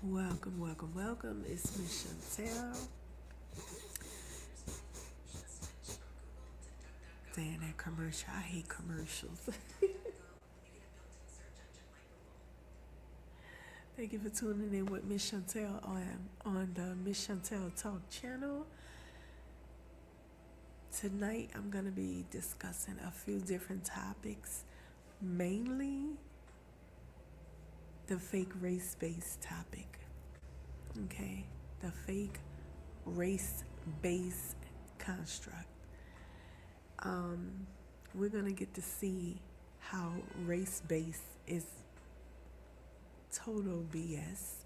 Welcome, welcome, welcome. It's Miss Chantell. Saying that commercial. I hate commercials. Thank you for tuning in with Miss Chantell on the Miss Chantell Talk channel. Tonight I'm going to be discussing a few different topics, mainly the fake race-based topic. Okay, the fake race-based construct. We're going to get to see how race-based is total BS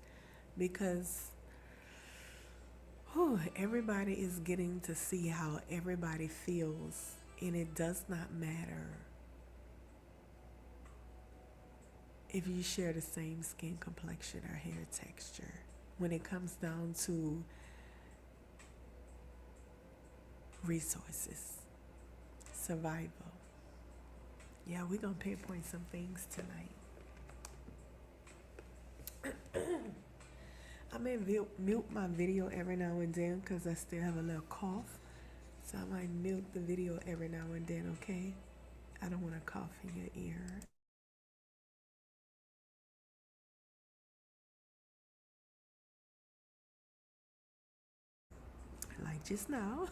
because everybody is getting to see how everybody feels, and it does not matter if you share the same skin complexion or hair texture when it comes down to resources, survival. Yeah, we're going to pinpoint some things tonight. I may mute my video every now and then because I still have a little cough. So I might mute the video every now and then, okay? I don't want to cough in your ear. Like just now.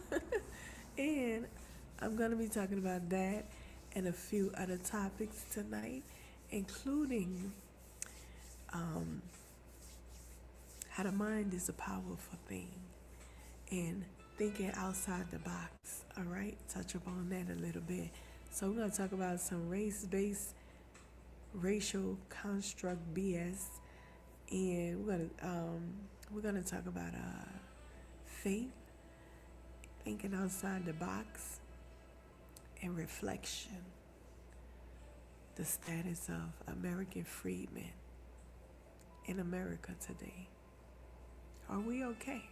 And I'm going to be talking about that and a few other topics tonight, including how the mind is a powerful thing and thinking outside the box. All right, touch upon that a little bit. So we're going to talk about some race-based racial construct BS, and we're gonna talk about faith, thinking outside the box, and reflection. The status of American freedmen in America today. Are we okay?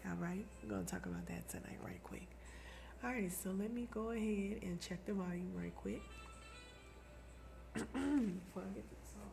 All right, we're going to talk about that tonight right quick. All right, so let me go ahead and check the volume right quick before I get to the song.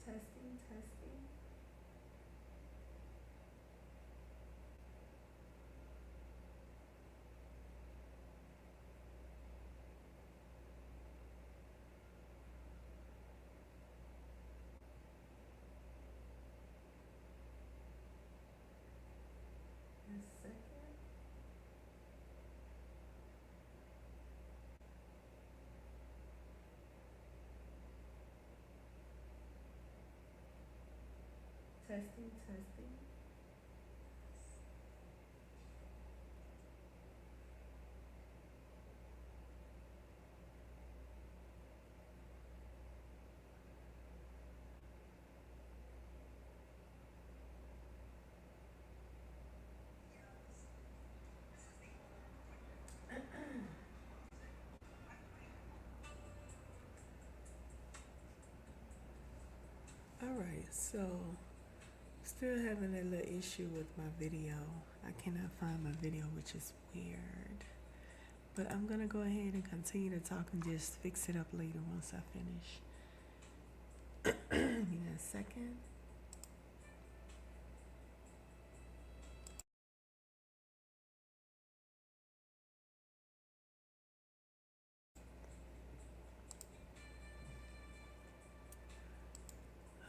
Testing, testing. A second. Testing, testing. So, still having a little issue with my video. I cannot find my video, which is weird. But I'm gonna go ahead and continue to talk and just fix it up later once I finish. Give me a second.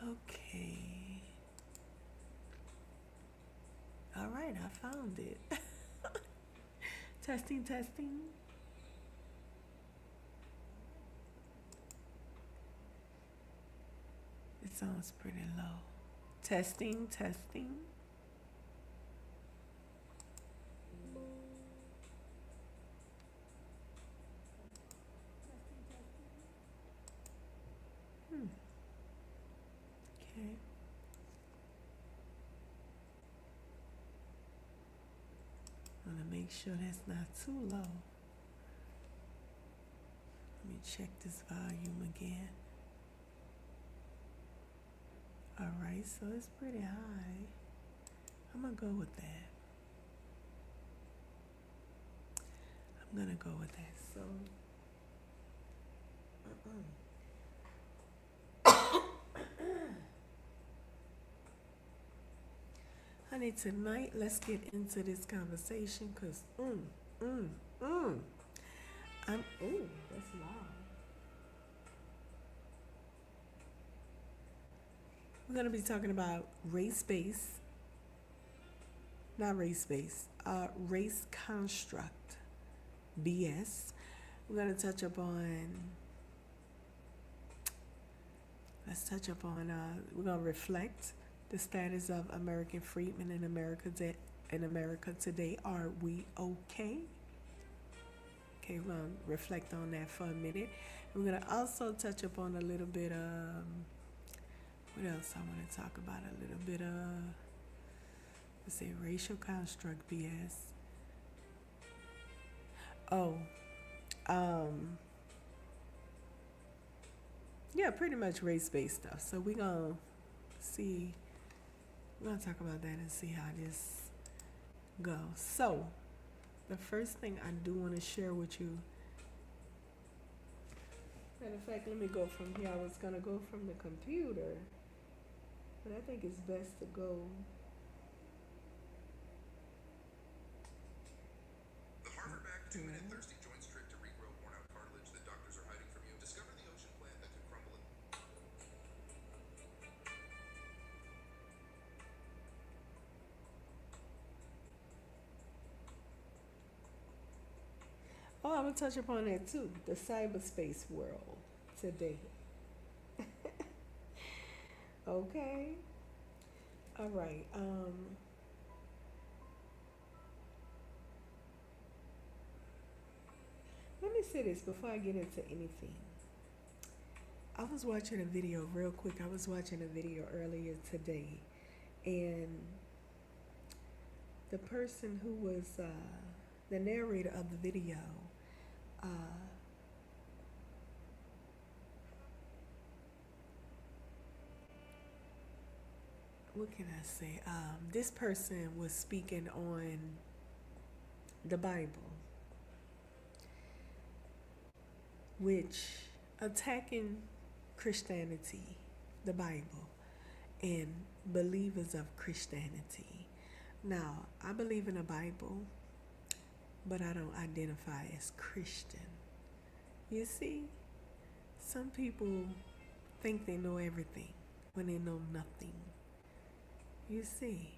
Okay. All right, I found it. Testing, testing. It sounds pretty low. Testing, testing. Okay. I want to make sure that's not too low. Let me check this volume again. All right, so it's pretty high. I'm gonna go with that. I'm gonna go with that. So, honey, tonight let's get into this conversation, cause that's loud. We're gonna be talking about race-based, not race-based, race construct, BS. We're gonna touch upon. Let's touch upon. We're gonna reflect the status of American freedmen in America. In America today, are we okay? Okay, we're gonna reflect on that for a minute. We're gonna also touch upon a little bit of. What else I want to talk about? A little bit of. Let's say racial construct BS. Oh, yeah, pretty much race-based stuff. So we're gonna talk about that and see how this goes. So the first thing I do want to share with you. Matter of fact, let me go from here. I was gonna go from the computer, but I think it's best to go. The Harvard-backed 2-minute thirsty joints trick to regrow worn-out cartilage that doctors are hiding from you. Discover the ocean plant that could crumble it. Oh, I'm gonna touch upon that too. The cyberspace world today. Okay. All right. Let me say this before I get into anything. I was watching a video real quick. I was watching a video earlier today, and the person who was the narrator of the video uh, what can I say? This person was speaking on the Bible, which attacking Christianity, the Bible, and believers of Christianity. Now, I believe in the Bible, but I don't identify as Christian. You see, some people think they know everything when they know nothing. You see,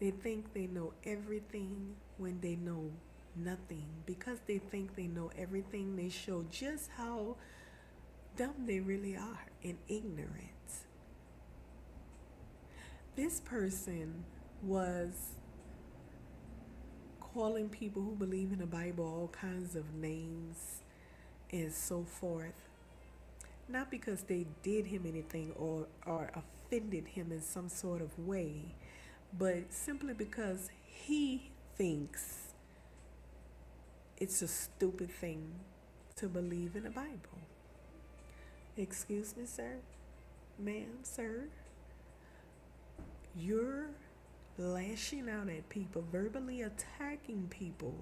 they think they know everything when they know nothing. Because they think they know everything, they show just how dumb they really are and ignorant. This person was calling people who believe in the Bible all kinds of names and so forth, not because they did him anything or offended him in some sort of way, but simply because he thinks it's a stupid thing to believe in the Bible. Excuse me, sir, ma'am, sir. You're lashing out at people, verbally attacking people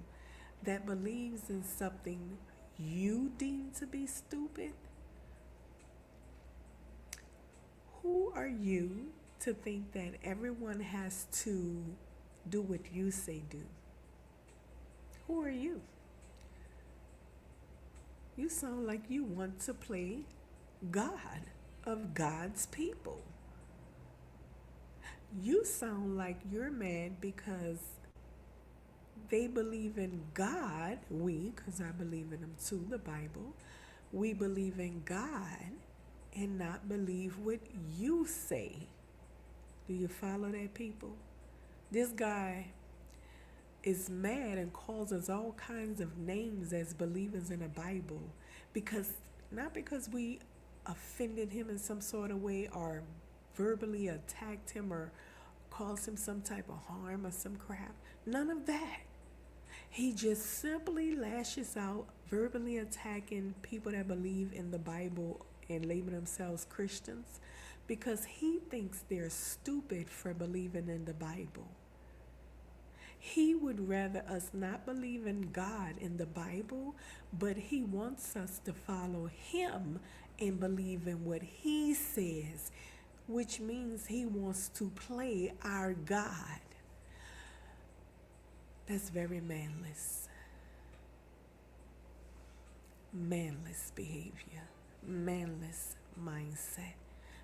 that believes in something you deem to be stupid. Who are you to think that everyone has to do what you say do? Who are you? You sound like you want to play God of God's people. You sound like you're mad because they believe in God. Because I believe in Him too, the Bible. We believe in God and not believe what you say. Do you follow that, people? This guy is mad and calls us all kinds of names as believers in the Bible because not because we offended him in some sort of way or verbally attacked him or caused him some type of harm or some crap. None of that. He just simply lashes out, verbally attacking people that believe in the Bible and label themselves Christians because he thinks they're stupid for believing in the Bible. He would rather us not believe in God in the Bible, but he wants us to follow him and believe in what he says, which means he wants to play our God. That's very manless. Manless behavior, manless mindset.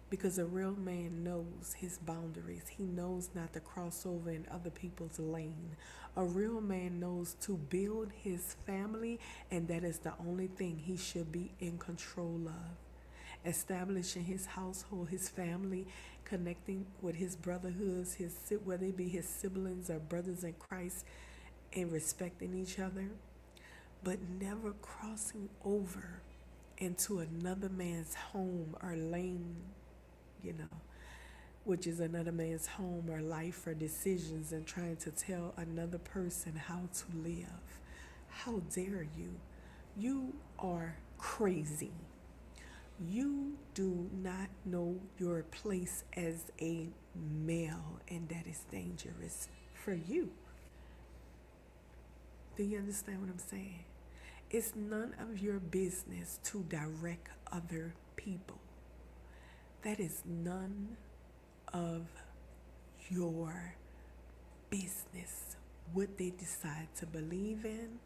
Because a real man knows his boundaries. He knows not to cross over in other people's lane. A real man knows to build his family, and that is the only thing he should be in control of. Establishing his household, his family, connecting with his brotherhoods, whether it be his siblings or brothers in Christ, and respecting each other, but never crossing over into another man's home or lane, which is another man's home or life or decisions, and trying to tell another person how to live. How dare you? You are crazy. You do not know your place as a male, and that is dangerous for you. Do you understand what I'm saying? It's none of your business to direct other people. That is none of your business. What they decide to believe in,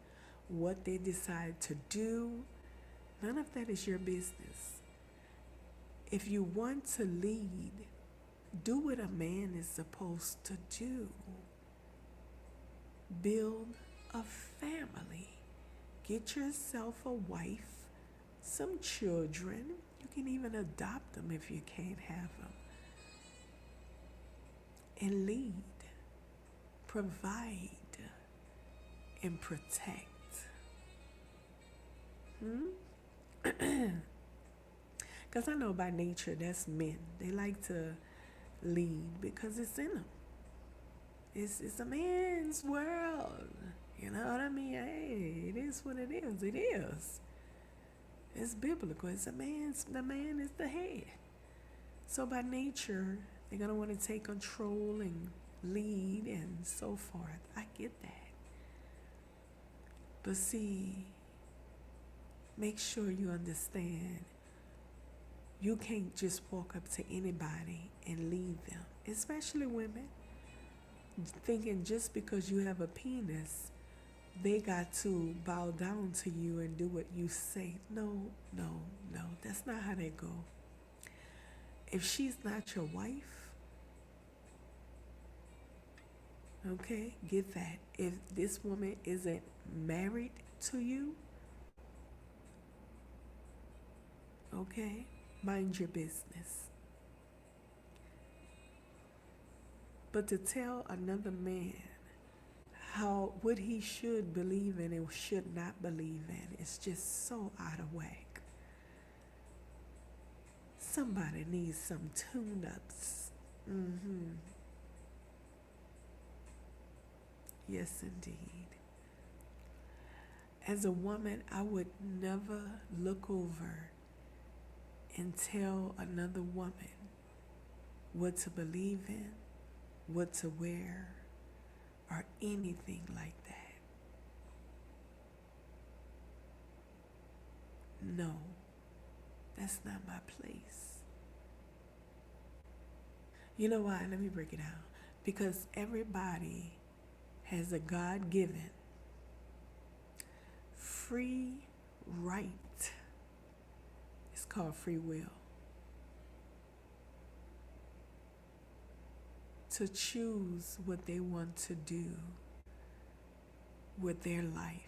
what they decide to do, none of that is your business. If you want to lead, do what a man is supposed to do. Build a family. Get yourself a wife, some children. You can even adopt them if you can't have them. And lead, provide, and protect. Because I know by nature that's men. They like to lead because it's in them. It's a man's world. You know what I mean? Hey, it is what it is. It is. It's biblical. The man is the head. So by nature, they're going to want to take control and lead and so forth. I get that. But see, make sure you understand, you can't just walk up to anybody and lead them, especially women, thinking just because you have a penis, they got to bow down to you and do what you say. No, that's not how they go. If she's not your wife, okay, get that. If this woman isn't married to you, okay, mind your business. But to tell another man what he should believe in and should not believe in is just so out of whack. Somebody needs some tune-ups. Yes, indeed. As a woman, I would never look over and tell another woman what to believe in, what to wear, or anything like that. No, that's not my place. You know why? Let me break it down. Because everybody has a God-given free right. It's called free will. To choose what they want to do with their life.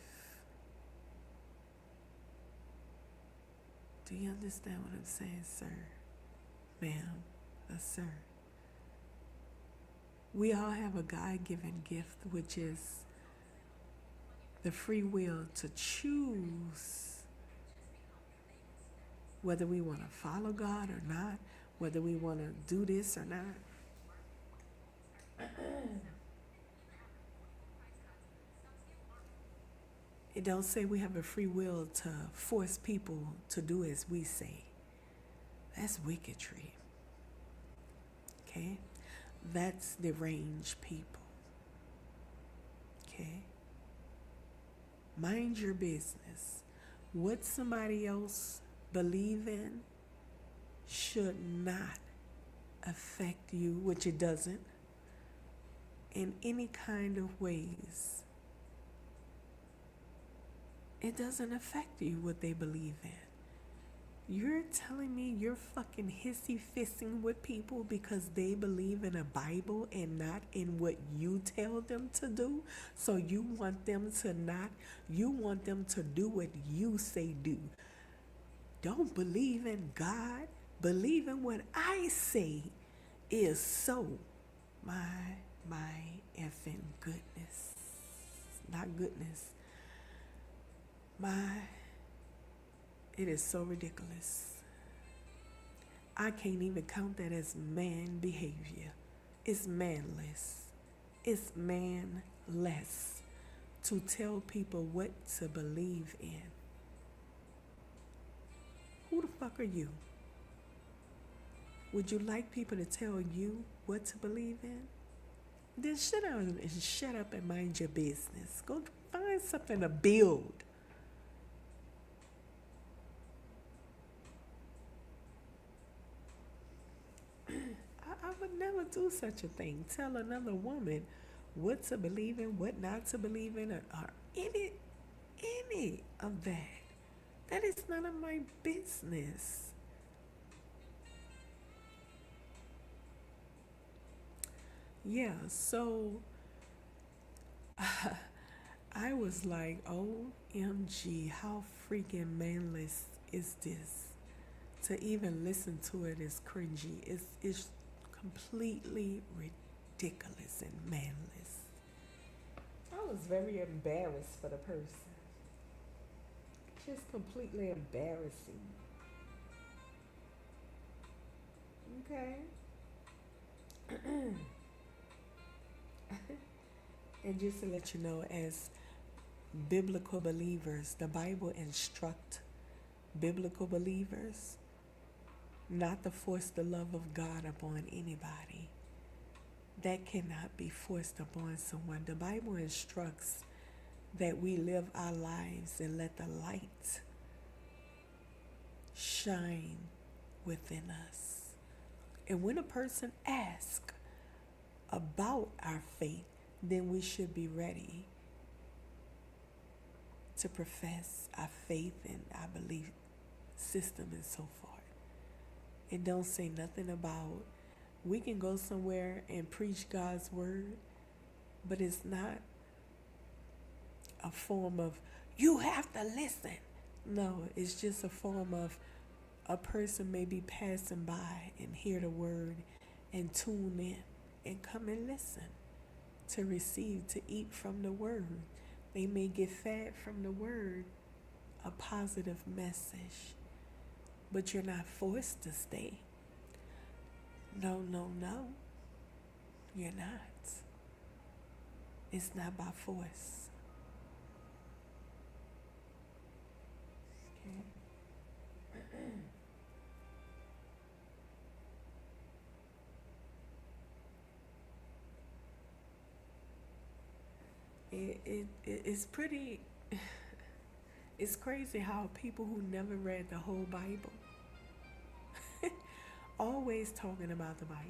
Do you understand what I'm saying, sir? Ma'am, sir. We all have a God-given gift, which is the free will to choose whether we want to follow God or not, whether we want to do this or not. It don't say we have a free will to force people to do as we say. That's wickedry. Okay? That's deranged people. Okay? Mind your business. What somebody else believe in should not affect you, which it doesn't, in any kind of ways. It doesn't affect you what they believe in. You're telling me you're fucking hissy-fissing with people because they believe in a Bible and not in what you tell them to do? So you want them to do what you say do. Don't believe in God. Believe in what I say is so. My effing goodness. Not goodness. It is so ridiculous. I can't even count that as man behavior. It's manless. It's manless to tell people what to believe in. Who the fuck are you? Would you like people to tell you what to believe in? Then sit down and shut up and mind your business. Go find something to build. I would never do such a thing. Tell another woman what to believe in, what not to believe in, or any of that. That is none of my business. Yeah, so I was like, OMG, how freaking manless is this? To even listen to it is cringy. It's completely ridiculous and manless. I was very embarrassed for the person. Just completely embarrassing. Okay? And just to let you know, as biblical believers, the Bible instructs biblical believers not to force the love of God upon anybody. That cannot be forced upon someone. The Bible instructs that we live our lives and let the light shine within us. And when a person asks about our faith, then we should be ready to profess our faith and our belief system and so forth. It don't say nothing about, we can go somewhere and preach God's word, but it's not a form of, you have to listen. No, it's just a form of, a person may be passing by and hear the word and tune in and come and listen, to receive, to eat from the word. They may get fed from the word, a positive message, but you're not forced to stay. No, you're not. It's not by force. Okay. it's pretty. It's crazy how people who never read the whole Bible always talking about the Bible.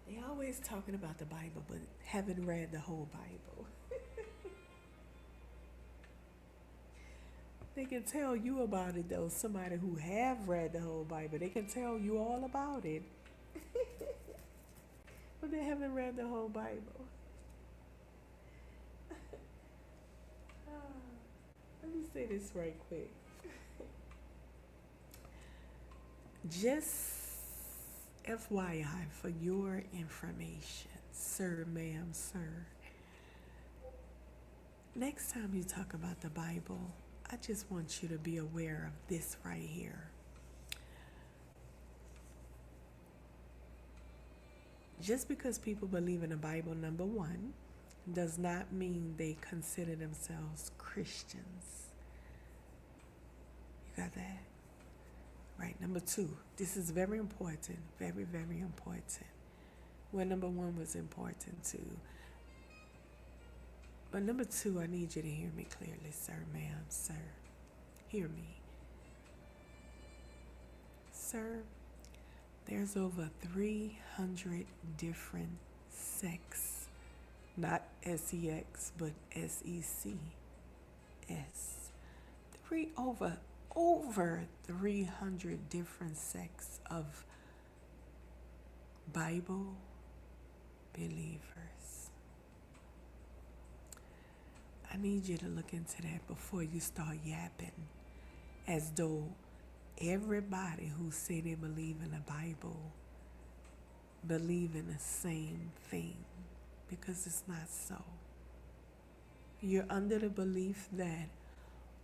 They always talking about the Bible, but haven't read the whole Bible. They can tell you about it though. Somebody who have read the whole Bible, they can tell you all about it, but they haven't read the whole Bible. Let me say this right quick. Just FYI for your information, sir, ma'am, sir. Next time you talk about the Bible, I just want you to be aware of this right here. Just because people believe in the Bible, number one, does not mean they consider themselves Christians. You got that? Right. Number two, this is very important. Very, very important. Well, number one was important too. But number two, I need you to hear me clearly, sir, ma'am, sir. Hear me. Sir, there's over 300 different sects. Not SEX, but SECS. Over 300 different sects of Bible believers. I need you to look into that before you start yapping as though everybody who say they believe in the Bible believe in the same thing, because it's not so. You're under the belief that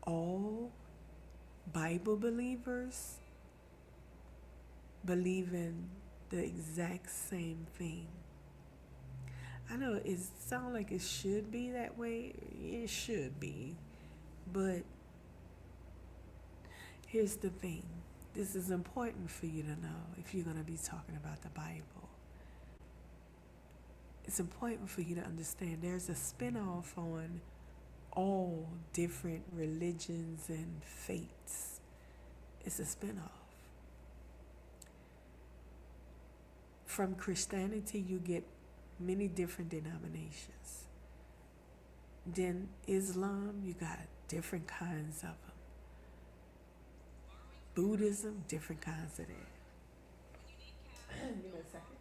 all Bible believers believe in the exact same thing. I know it sounds like it should be that way. It should be. But here's the thing. This is important for you to know if you're going to be talking about the Bible. It's important for you to understand there's a spin-off on all different religions and faiths. It's a spin-off. From Christianity, you get many different denominations. Then Islam, you got different kinds of them. Buddhism, different kinds of that. Give me a second.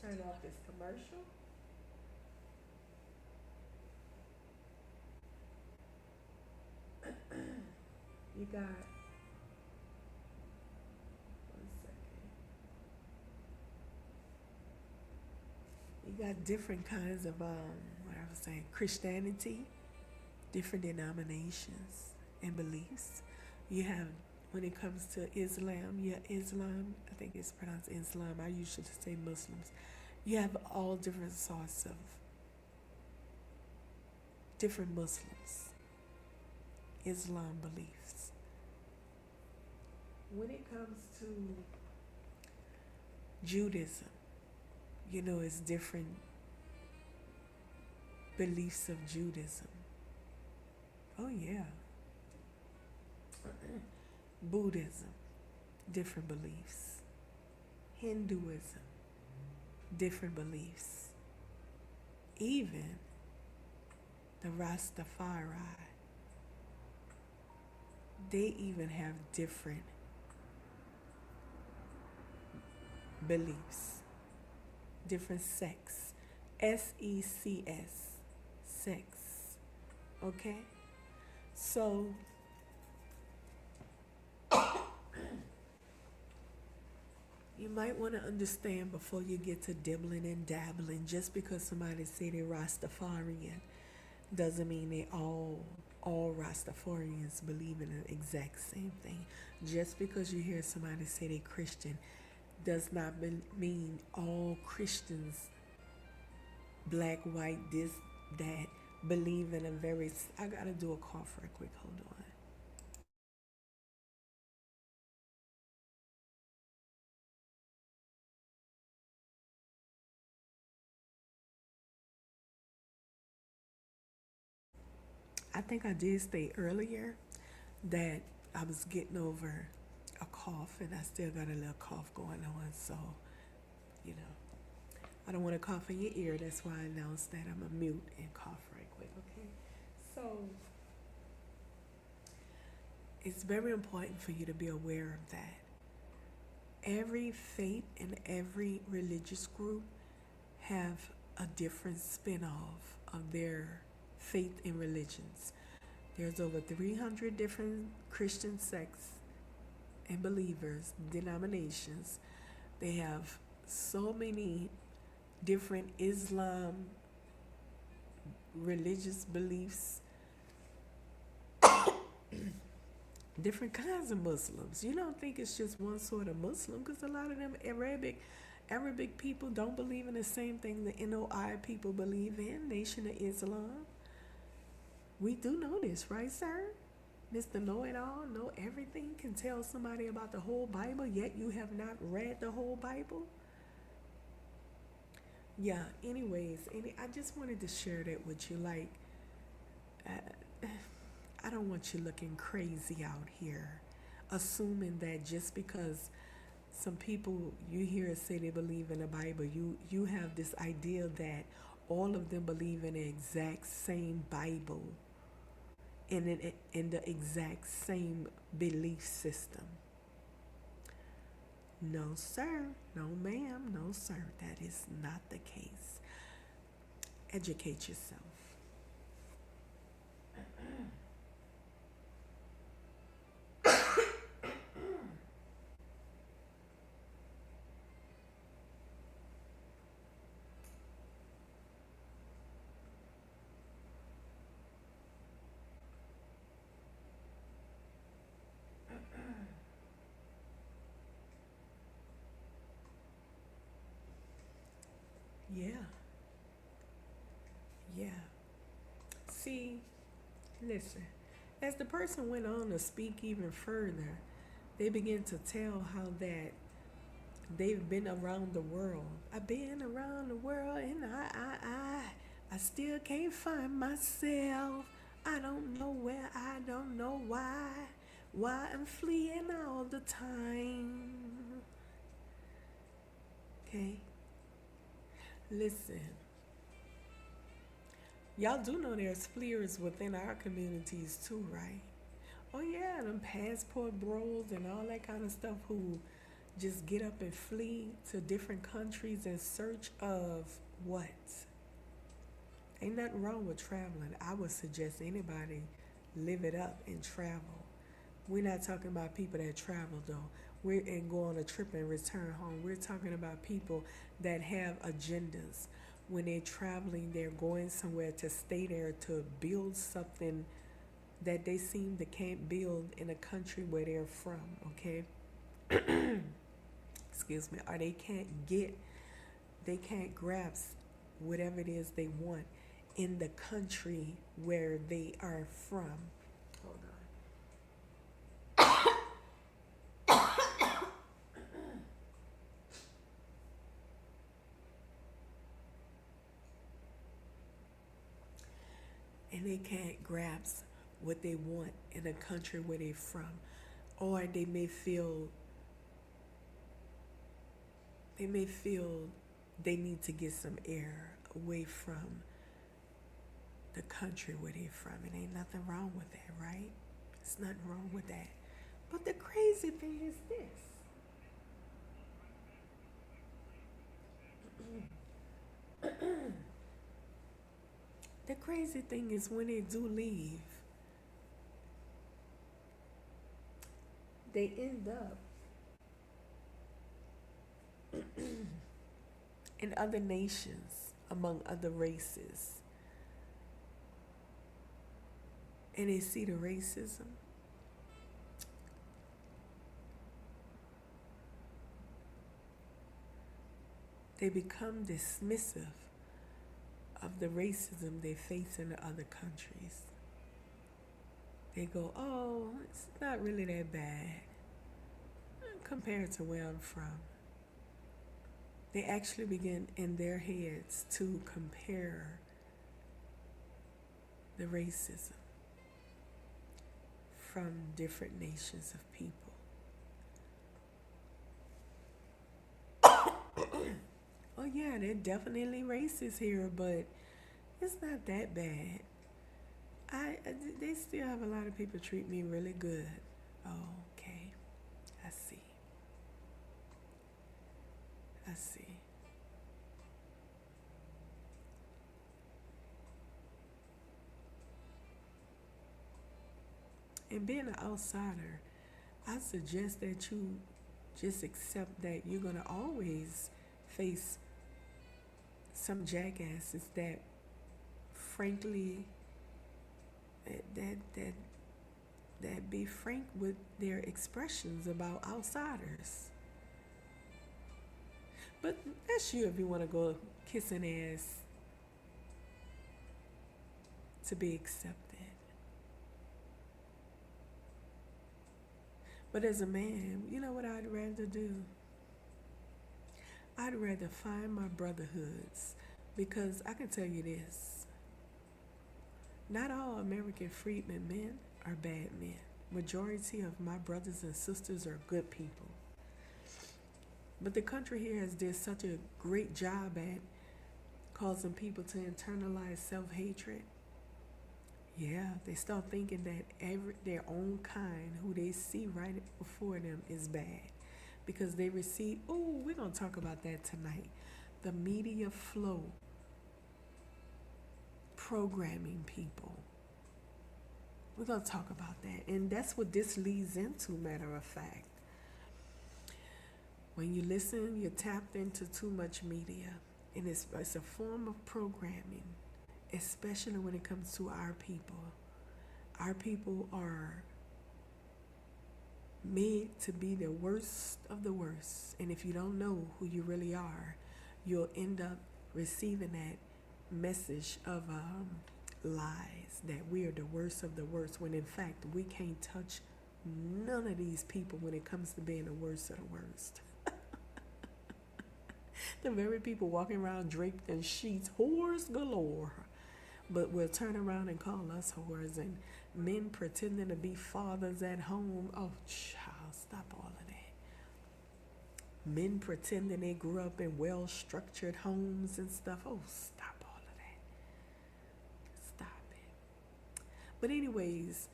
Turn off this commercial. You got, one second. You got different kinds of, what I was saying, Christianity, different denominations and beliefs. You have, when it comes to Islam, Islam, I think it's pronounced Islam. I usually say Muslims. You have all different sorts of different Muslims, Islam beliefs. When it comes to Judaism, it's different beliefs of Judaism. Oh, yeah. Buddhism, different beliefs. Hinduism, different beliefs. Even the Rastafari, they even have different beliefs, different sects. SECS, sects. Okay? So, you might want to understand before you get to dibbling and dabbling. Just because somebody say they're Rastafarian doesn't mean they all Rastafarians believe in the exact same thing. Just because you hear somebody say they're Christian does not mean all Christians, black, white, this, that, believe in a very... I gotta do a call for a quick, hold on. I think I did say earlier that I was getting over a cough, and I still got a little cough going on. So, you know, I don't want to cough in your ear. That's why I announced that I'm a mute and cough right quick, okay? So, it's very important for you to be aware of that. Every faith and every religious group have a different spin-off of their faith and religions. There's over 300 different Christian sects and believers, denominations. They have so many different Islam religious beliefs, different kinds of Muslims. You don't think it's just one sort of Muslim, because a lot of them Arabic people don't believe in the same thing the NOI people believe in, Nation of Islam. We do know this, right, sir? Mr. Know-it-all, know everything, can tell somebody about the whole Bible, yet you have not read the whole Bible? Yeah, anyways, I just wanted to share that with you. Like, I don't want you looking crazy out here, assuming that just because some people you hear say they believe in the Bible, you have this idea that all of them believe in the exact same Bible, in the exact same belief system. No, sir. No, ma'am. No, sir. That is not the case. Educate yourself. Yeah. Yeah. See, listen, as the person went on to speak even further, they began to tell how that they've been around the world. I've been around the world, and I still can't find myself. I don't know where, I don't know why I'm fleeing all the time. Okay? Listen. Y'all do know there's fleers within our communities too, right? Oh yeah, them passport bros and all that kind of stuff who just get up and flee to different countries in search of what? Ain't nothing wrong with traveling. I would suggest anybody live it up and travel. We're not talking about people that travel though. We're and go on a trip and return home. We're talking about people that have agendas. When they're traveling, they're going somewhere to stay there to build something that they seem to can't build in a country where they're from, okay? Excuse me. Or they can't grasp whatever it is they want in the country where they are from. Hold on. And they can't grasp what they want in the country where they're from. Or they may feel they need to get some air away from the country where they're from. And ain't nothing wrong with that, right? There's nothing wrong with that. But the crazy thing is this. The crazy thing is when they do leave, they end up in other nations, among other races. And they see the racism. They become dismissive of the racism they face in the other countries. They go, oh, it's not really that bad compared to where I'm from. They actually begin in their heads to compare the racism. from different nations of people. Oh yeah, they're definitely racist here, but it's not that bad. They still have a lot of people treat me really good. Oh, okay. I see. I see. And being an outsider, I suggest that you just accept that you're gonna always face some jackasses that, frankly, that that be frank with their expressions about outsiders. But that's you if you want to go kissing ass to be accepted. But as a man, you know what I'd rather do? I'd rather find my brotherhoods, because I can tell you this: not all American freedmen men are bad men. Majority of my brothers and sisters are good people. But the country here has did such a great job at causing people to internalize self-hatred. Yeah, they start thinking that their own kind, who they see right before them, is bad because they receive. Oh, we're gonna talk about that tonight. The media flow programming people. We're gonna talk about that, and that's what this leads into. Matter of fact, when you listen, you're tapped into too much media, and it's a form of programming, especially when it comes to our people. Our people are made to be the worst of the worst, and if you don't know who you really are, you'll end up receiving that message of lies that we are the worst of the worst, when in fact we can't touch none of these people when it comes to being the worst of the worst. The very people walking around draped in sheets, whores galore, but will turn around and call us whores, and men pretending to be fathers at home. Oh, child, stop all of that. Men pretending they grew up in well-structured homes and stuff. Oh, stop all of that. Stop it. But anyways,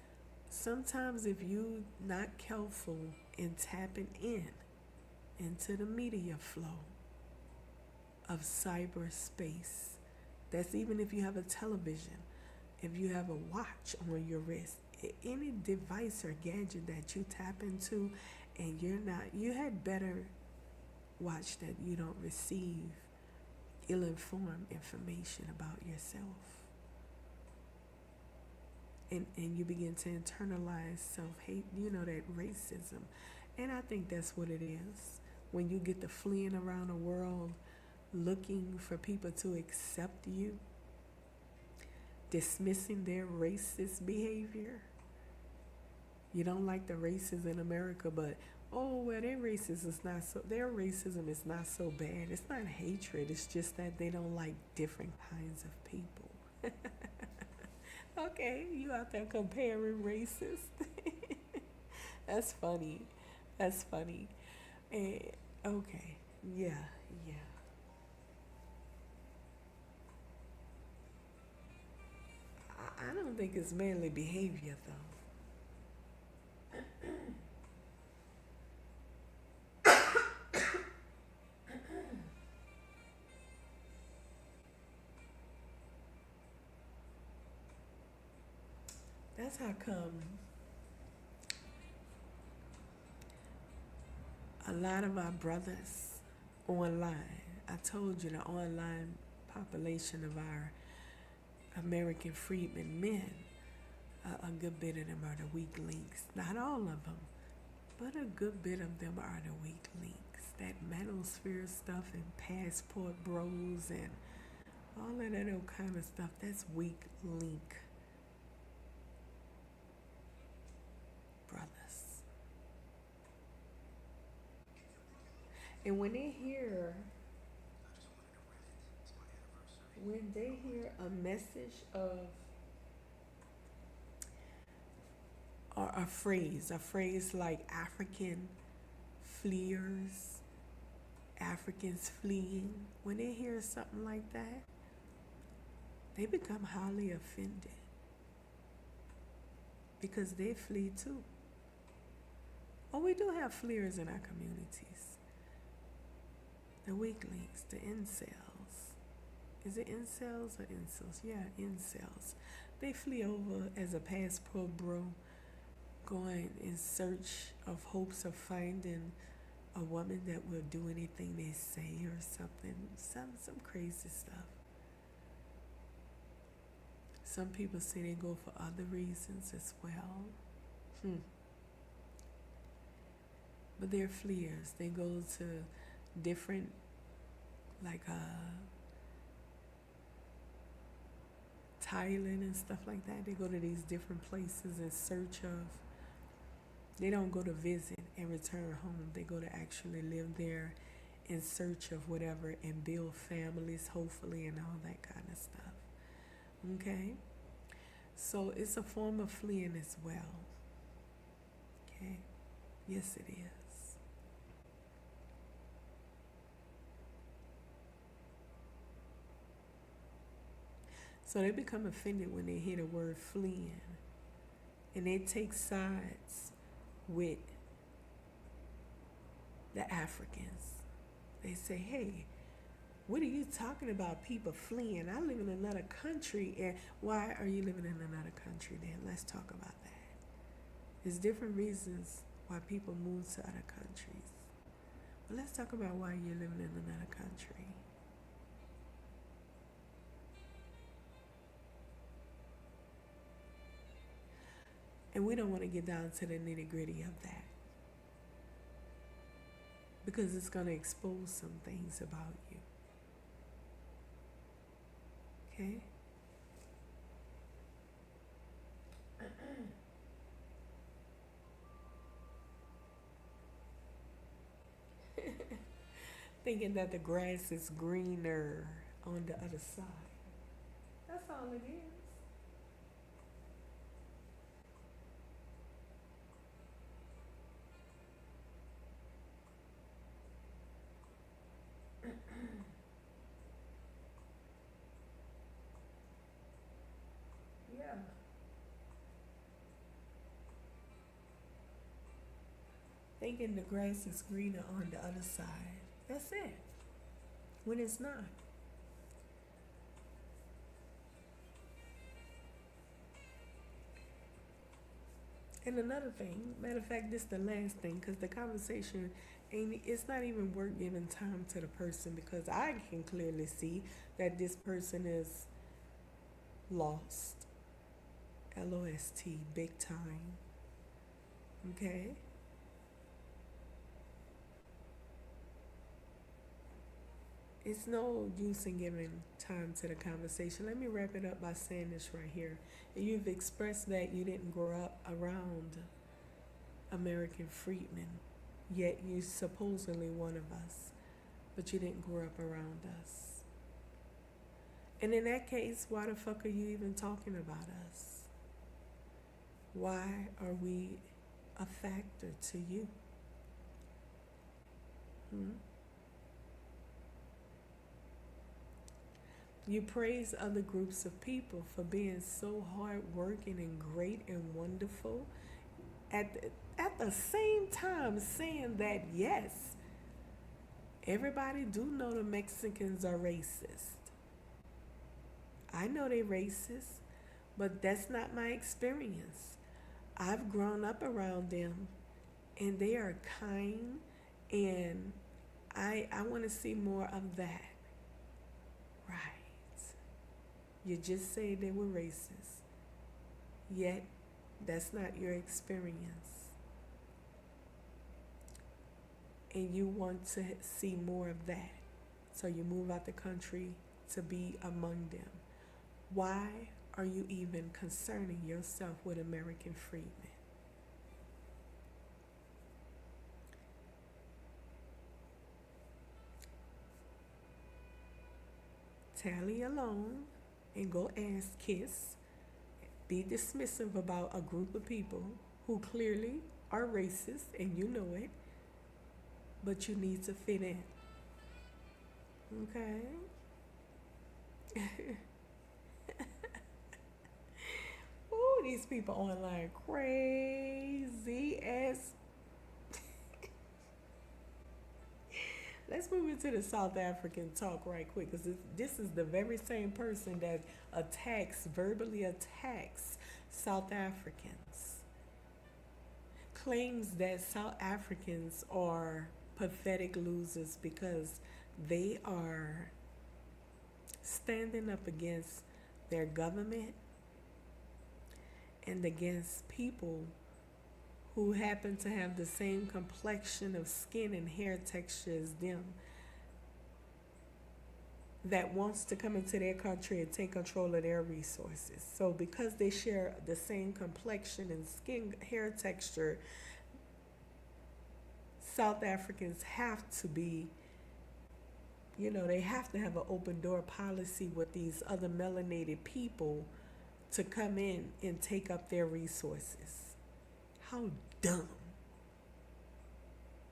sometimes if you not careful in tapping into the media flow of cyberspace, that's even if you have a television, if you have a watch on your wrist, any device or gadget that you tap into, and you had better watch that you don't receive ill-informed information about yourself. And you begin to internalize self-hate, that racism. And I think that's what it is. When you get to fleeing around the world looking for people to accept you, dismissing their racist behavior. You don't like the racists in America, but their racism is not so bad. It's not hatred, it's just that they don't like different kinds of people. Okay, you out there comparing races. That's funny. And okay, yeah. I don't think it's manly behavior, though. That's how come a lot of our brothers online, I told you the online population of our American freedmen men, a good bit of them are the weak links. Not all of them, but a good bit of them are the weak links. That manosphere stuff and passport bros and all of that old kind of stuff, that's weak link brothers. And when they hear a message of or a phrase like African fleers, Africans fleeing. When they hear something like that, they become highly offended because they flee too. Oh, we do have fleers in our communities. The weaklings, the incels. Is it incels or incels? Yeah, incels. They flee over as a passport bro, going in search of hopes of finding a woman that will do anything they say or something. Some crazy stuff. Some people say they go for other reasons as well. But they're fleers. They go to different, like Thailand and stuff like that. They go to these different places in search of, they don't go to visit and return home. They go to actually live there in search of whatever and build families, hopefully, and all that kind of stuff. Okay? So it's a form of fleeing as well. Okay? Yes, it is. So they become offended when they hear the word fleeing. And they take sides with the Africans. They say, hey, what are you talking about, people fleeing? I live in another country. And why are you living in another country then? Let's talk about that. There's different reasons why people move to other countries. But let's talk about why you're living in another country. And we don't want to get down to the nitty-gritty of that, because it's going to expose some things about you. Okay? Thinking that the grass is greener on the other side. That's all it is. Yeah. Thinking the grass is greener on the other side. That's it. When it's not. And another thing, matter of fact, this is the last thing, because the conversation it's not even worth giving time to the person, because I can clearly see that this person is lost. LOST, big time. Okay? It's no use in giving time to the conversation. Let me wrap it up by saying this right here. You've expressed that you didn't grow up around American freedmen, yet you're supposedly one of us, but you didn't grow up around us. And in that case, why the fuck are you even talking about us? Why are we a factor to you? You praise other groups of people for being so hardworking and great and wonderful. At the same time saying that, yes, everybody do know the Mexicans are racist. I know they're racist, but that's not my experience. I've grown up around them, and they are kind, and I want to see more of that. Right. You just say they were racist, yet that's not your experience. And you want to see more of that. So you move out the country to be among them. Why are you even concerning yourself with American freedmen? Tally alone and go ask, kiss, be dismissive about a group of people who clearly are racist, and you know it, but you need to fit in. Okay? Ooh, these people online crazy as. Let's move into the South African talk right quick, because this is the very same person that verbally attacks South Africans. Claims that South Africans are pathetic losers because they are standing up against their government and against people who happen to have the same complexion of skin and hair texture as them, that wants to come into their country and take control of their resources. So because they share the same complexion and skin hair texture, South Africans have to be, they have to have an open door policy with these other melanated people to come in and take up their resources. How dumb.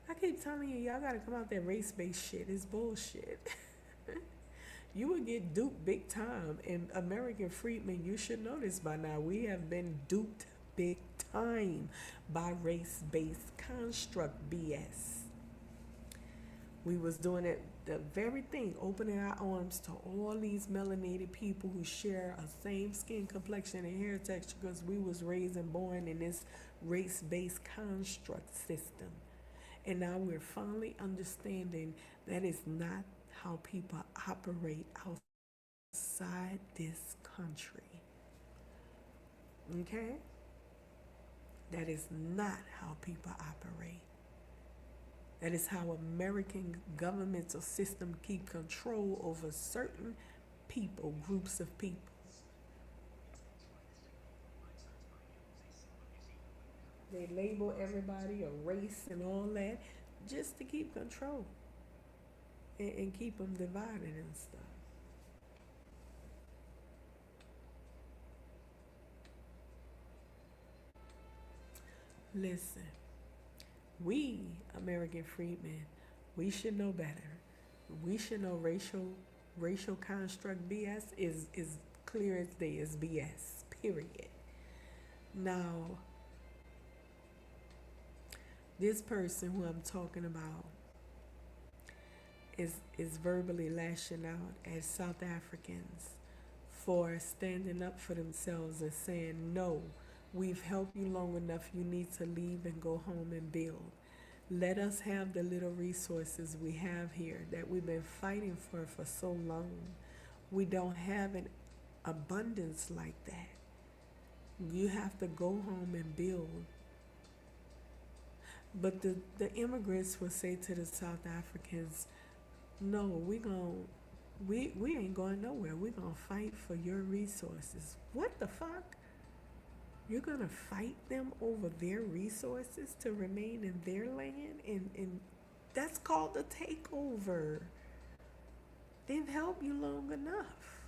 I keep telling you, y'all gotta come out that race-based shit. It's bullshit. You would get duped big time. And American freedmen, you should know this by now. We have been duped big time by race-based construct BS. We was doing it, the very thing, opening our arms to all these melanated people who share a same skin complexion and hair texture, because we was raised and born in this race-based construct system. And now we're finally understanding that is not how people operate outside this country. Okay? That is not how people operate. That is how American governmental system keep control over certain people, groups of people. They label everybody a race and all that just to keep control and keep them divided and stuff. Listen, we American freedmen, we should know better. We should know racial construct BS is clear as day, is BS. Period. Now, this person who I'm talking about is verbally lashing out at South Africans for standing up for themselves and saying, no, we've helped you long enough, you need to leave and go home and build. Let us have the little resources we have here that we've been fighting for so long. We don't have an abundance like that. You have to go home and build. But the immigrants will say to the South Africans, no, we ain't going nowhere. We're going to fight for your resources. What the fuck? You're going to fight them over their resources to remain in their land? And that's called a takeover. They've helped you long enough.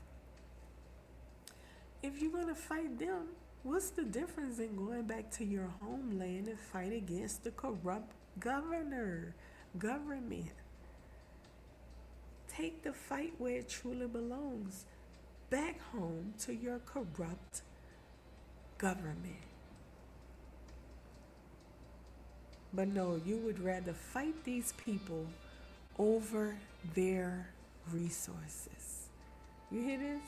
If you're going to fight them, what's the difference in going back to your homeland and fight against the corrupt government? Take the fight where it truly belongs, back home to your corrupt government. But no, you would rather fight these people over their resources. You hear this?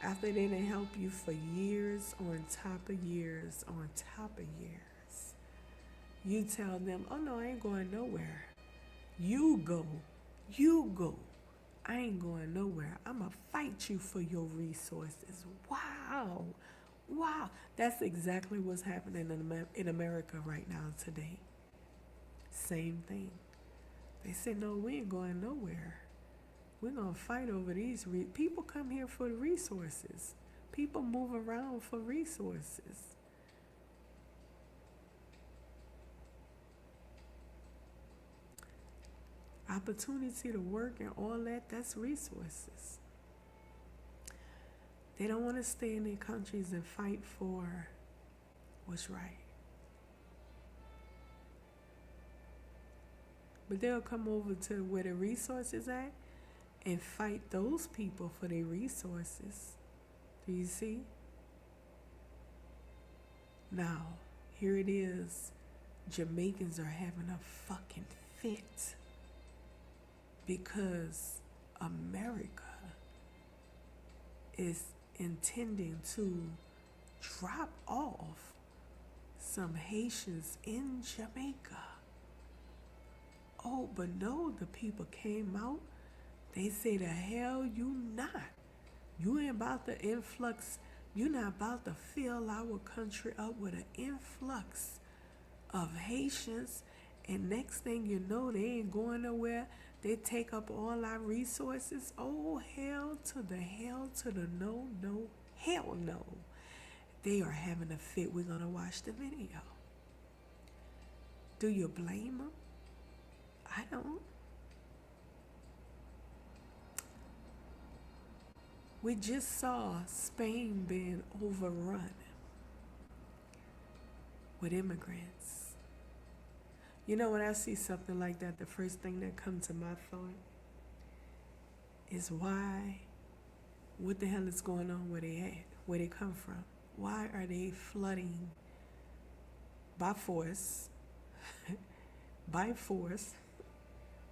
After they didn't help you for years on top of years on top of years, you tell them, oh no, I ain't going nowhere. You go. I ain't going nowhere. I'm going to fight you for your resources. Wow. That's exactly what's happening in America right now today. Same thing. They said, no, we ain't going nowhere. We're going to fight over these. People come here for the resources. People move around for resources. Opportunity to work and all that, that's resources. They don't want to stay in their countries and fight for what's right. But they'll come over to where the resources at and fight those people for their resources. Do you see? Now, here it is. Jamaicans are having a fucking fit because America is intending to drop off some Haitians in Jamaica. Oh, but no, the people came out. They say, the hell you not. You ain't about to influx. You're not about to fill our country up with an influx of Haitians. And next thing you know, they ain't going nowhere. They take up all our resources. Oh, hell to the no, hell no. They are having a fit. We're going to watch the video. Do you blame them? I don't. We just saw Spain being overrun with immigrants. You know, when I see something like that, the first thing that comes to my thought is what the hell is going on where they at, where they come from? Why are they flooding by force?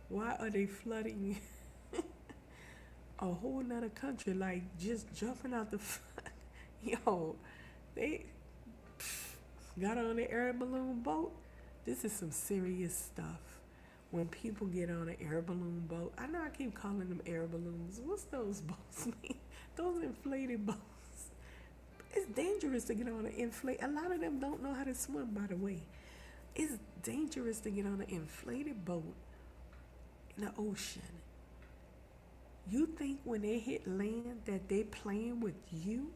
Why are they flooding a whole nother country, like just jumping out the yo, they got on the air balloon boat. This is some serious stuff. When people get on an air balloon boat, I know I keep calling them air balloons. What's those boats mean? Those inflated boats. It's dangerous to get on an inflate. A lot of them don't know how to swim, by the way. It's dangerous to get on an inflated boat in the ocean. You think when they hit land that they playing with you?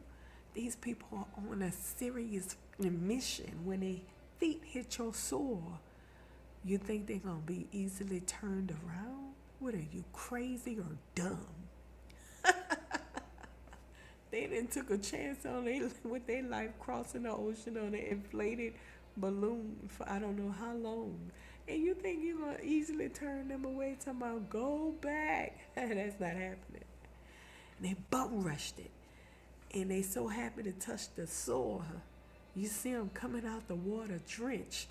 These people are on a serious mission. When their feet hit your soil, you think they're going to be easily turned around? What are you, crazy or dumb? They done took a chance on with their life crossing the ocean on an inflated balloon for I don't know how long. And you think you're going to easily turn them away, talking about go back. That's not happening. And they bum rushed it. And they so happy to touch the soil. You see them coming out the water drenched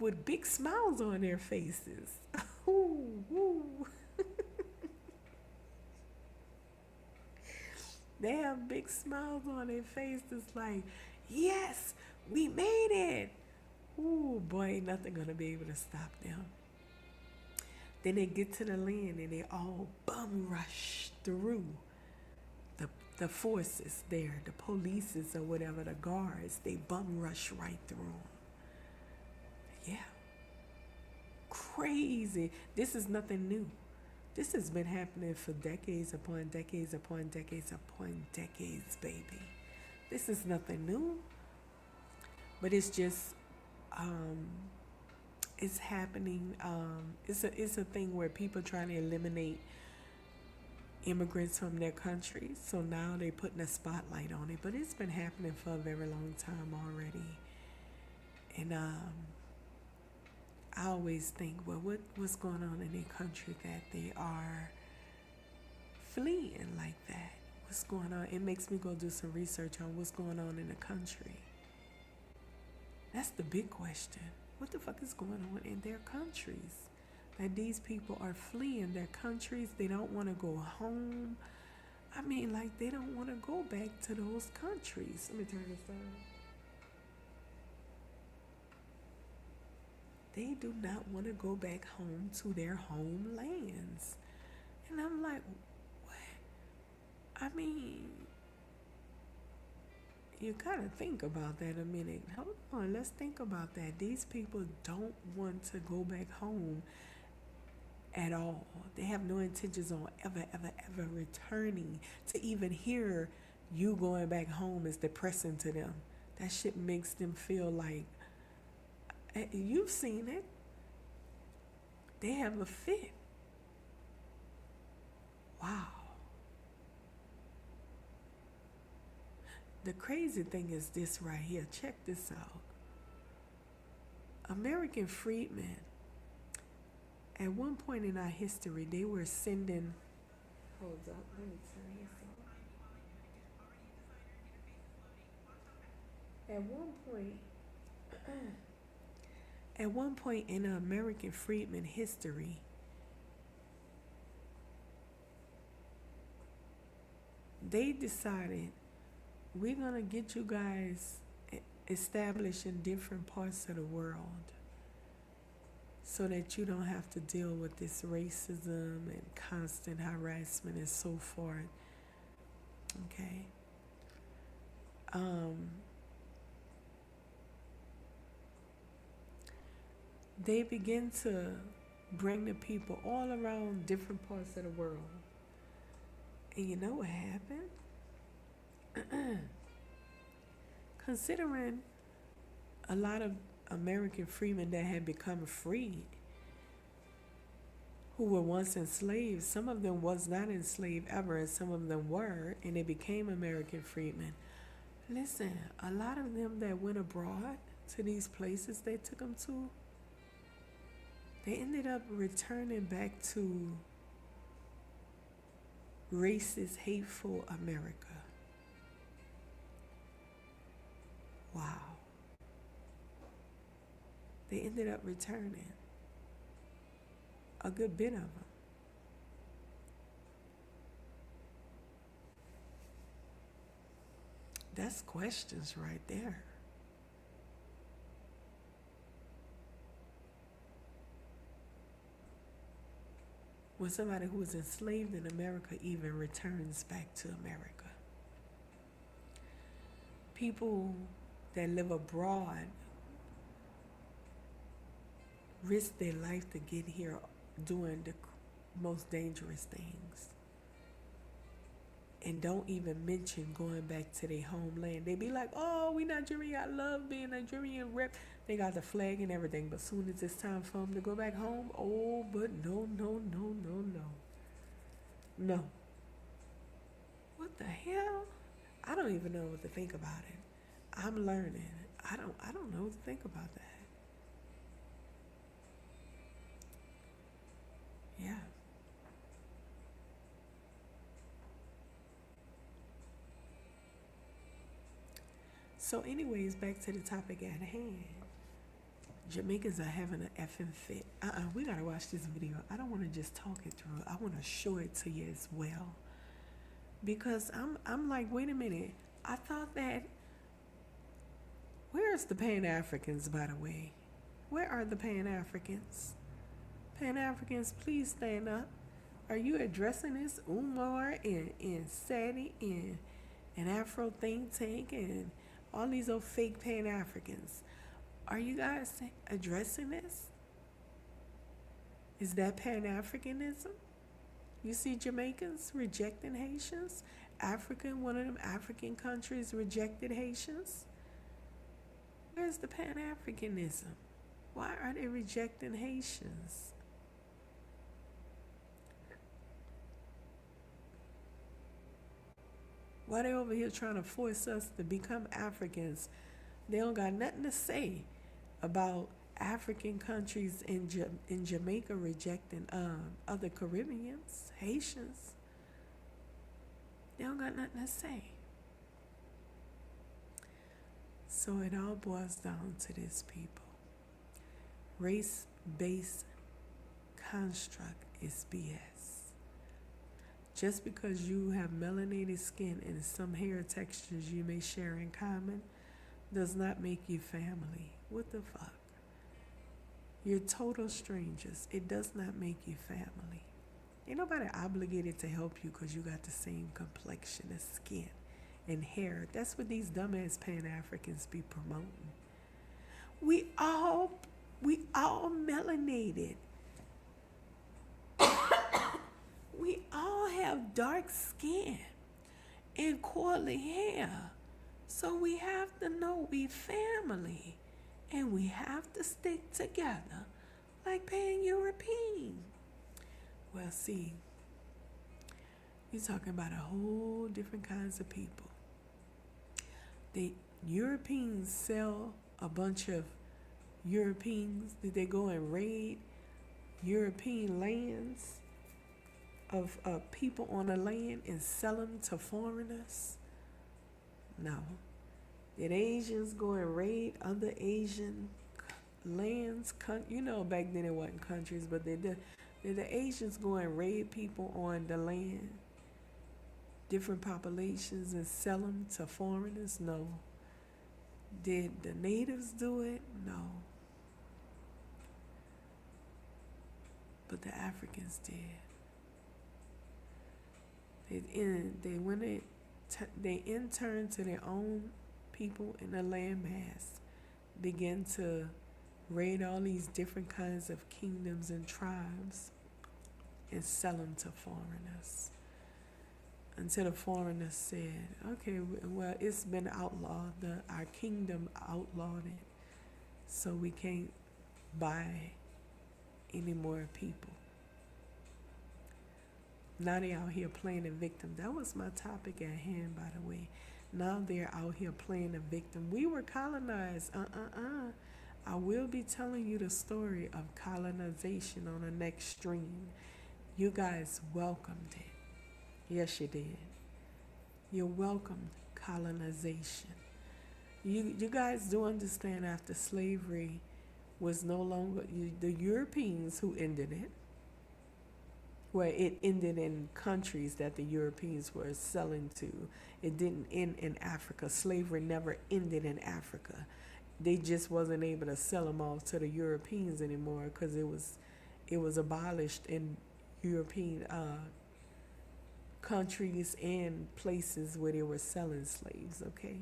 with big smiles on their faces. Ooh, ooh. They have big smiles on their faces like, yes, we made it. Ooh, boy, ain't nothing gonna be able to stop them. Then they get to the land and they all bum rush through the forces there, the polices or whatever, the guards, they bum rush right through them. Yeah. Crazy. This is nothing new. This has been happening for decades upon decades upon decades upon decades, baby. This is nothing new. But it's just, it's happening. It's a thing where people trying to eliminate immigrants from their countries. So now they're putting a spotlight on it. But it's been happening for a very long time already. And I always think, well, what's going on in their country that they are fleeing like that? What's going on? It makes me go do some research on what's going on in the country. That's the big question. What the fuck is going on in their countries? That these people are fleeing their countries. They don't want to go home. I mean, like, they don't want to go back to those countries. Let me turn this on. They do not want to go back home to their homelands. And I'm like, what? I mean, you gotta think about that a minute. Hold on, let's think about that. These people don't want to go back home at all. They have no intentions on ever returning. To even hear you going back home is depressing to them. That shit makes them feel like, you've seen it. They have a fit. Wow. The crazy thing is this right here. Check this out. American freedmen At one point in our history, they were sending. Hold up, let me turn this on. At one point in American freedmen history, they decided we're gonna get you guys established in different parts of the world so that you don't have to deal with this racism and constant harassment and so forth. Okay. They begin to bring the people all around different parts of the world. And you know what happened? Considering a lot of American freemen that had become free, who were once enslaved, some of them was not enslaved ever, and some of them were, and they became American freedmen. Listen, a lot of them that went abroad to these places they took them to, they ended up returning back to racist, hateful America. Wow. They ended up returning. A good bit of them. That's questions right there. When somebody who was enslaved in America even returns back to America. People that live abroad risk their life to get here doing the most dangerous things. And don't even mention going back to their homeland. They be like, oh, we Nigerian, I love being Nigerian rep. They got the flag and everything, but soon as it's time for them to go back home, oh, but no. No. What the hell? I don't even know what to think about it. I'm learning. I don't know what to think about that. Yeah. So anyways, back to the topic at hand. Jamaicans are having an effing fit. We gotta watch this video. I don't want to just talk it through. I want to show it to you as well. Because I'm like, wait a minute. I thought that, where's the Pan-Africans, by the way? Where are the Pan-Africans? Pan-Africans, please stand up. Are you addressing this? Umar and Sadie and Afro Think Tank and all these old fake Pan-Africans. Are you guys addressing this? Is that Pan-Africanism? You see Jamaicans rejecting Haitians? One of them African countries rejected Haitians? Where's the Pan-Africanism? Why are they rejecting Haitians? Why they over here trying to force us to become Africans? They don't got nothing to say about African countries in Jamaica rejecting other Caribbeans, Haitians. They don't got nothing to say. So it all boils down to this, people. Race-based construct is BS. Just because you have melanated skin and some hair textures you may share in common does not make you family. What the fuck? You're total strangers. It does not make you family. Ain't nobody obligated to help you because you got the same complexion of skin and hair. That's what these dumbass Pan-Africans be promoting. We all melanated. We all have dark skin and curly hair. So we have to know we family. And we have to stick together like Pan-European. Well, see, you're talking about a whole different kinds of people. The Europeans sell a bunch of Europeans that they go and raid. European lands of people on the land and sell them to foreigners? No. Did Asians go and raid other Asian lands? You know, back then it wasn't countries, but did the Asians go and raid people on the land, different populations, and sell them to foreigners? No. Did the natives do it? No. But the Africans did. They in turn to their own people in the landmass begin to raid all these different kinds of kingdoms and tribes and sell them to foreigners. Until the foreigners said, okay, well, it's been outlawed. Our kingdom outlawed it. So we can't buy any more people. Now they out here playing the victim. That was my topic at hand, by the way. Now they're out here playing the victim. We were colonized. I will be telling you the story of colonization on the next stream. You guys welcomed it. Yes, you did. You welcomed colonization. You guys do understand after slavery was no longer the Europeans who ended it. Where it ended in countries that the Europeans were selling to. It didn't end in Africa. Slavery never ended in Africa. They just wasn't able to sell them off to the Europeans anymore because it was abolished in European countries and places where they were selling slaves, okay?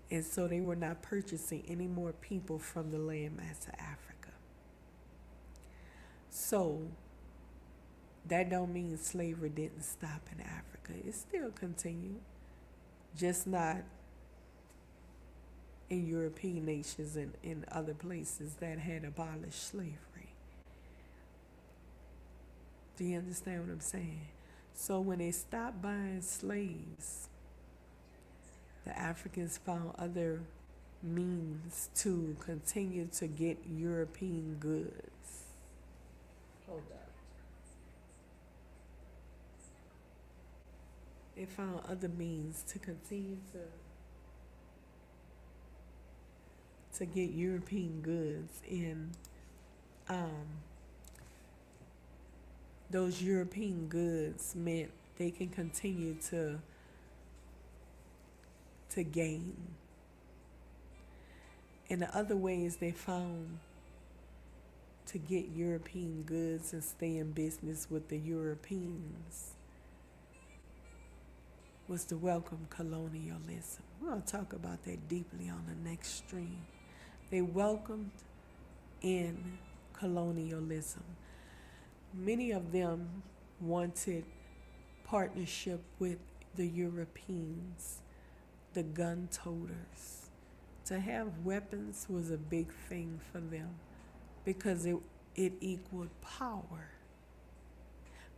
And so they were not purchasing any more people from the landmass of Africa. So that don't mean slavery didn't stop in Africa. It still continued, just not in European nations and in other places that had abolished slavery. Do you understand what I'm saying? So when they stopped buying slaves, the Africans found other means to continue to get European goods. Hold up. They found other means to continue to get European goods, and those European goods meant they can continue to gain. And the other ways they found to get European goods and stay in business with the Europeans was to welcome colonialism. We're going to talk about that deeply on the next stream. They welcomed in colonialism. Many of them wanted partnership with the Europeans, the gun toters. To have weapons was a big thing for them because it equaled power.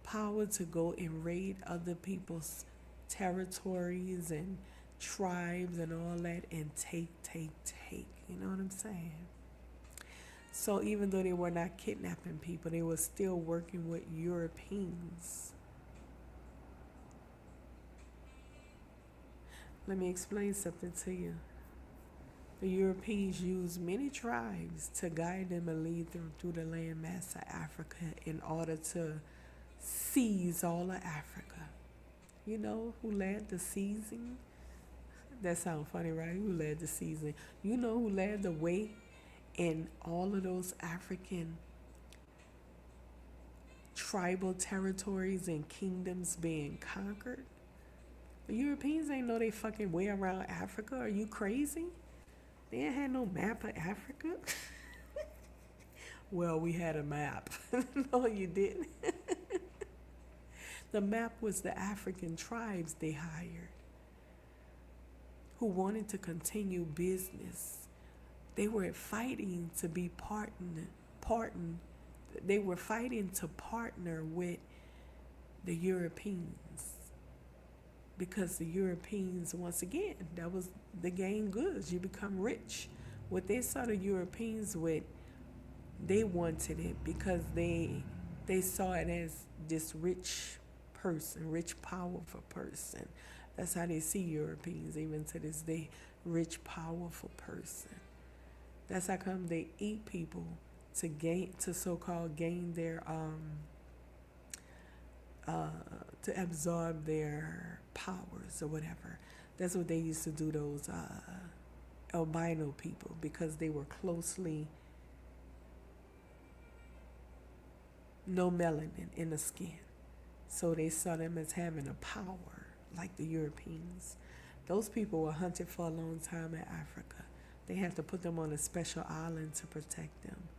Power to go and raid other people's territories and tribes and all that and take. You know what I'm saying? So even though they were not kidnapping people, they were still working with Europeans. Let me explain something to you. The Europeans used many tribes to guide them and lead them through the landmass of Africa in order to seize all of Africa. You know who led the seizing? That sounds funny, right? Who led the seizing? You know who led the way in all of those African tribal territories and kingdoms being conquered? The Europeans ain't know they fucking way around Africa. Are you crazy? They ain't had no map of Africa. Well, we had a map. No, you didn't. The map was the African tribes they hired who wanted to continue business. They were fighting to be They were fighting to partner with the Europeans because the Europeans, once again, that was the gain goods. You become rich. What they saw the Europeans with They wanted it because they saw it as this rich person, rich, powerful person. That's how they see Europeans, even to this day. Rich, powerful person. That's how come they eat people to so-called gain their to absorb their powers or whatever. That's what they used to do, those albino people, because they were closely no melanin in the skin. So they saw them as having a power like the Europeans. Those people were hunted for a long time in Africa. They had to put them on a special island to protect them.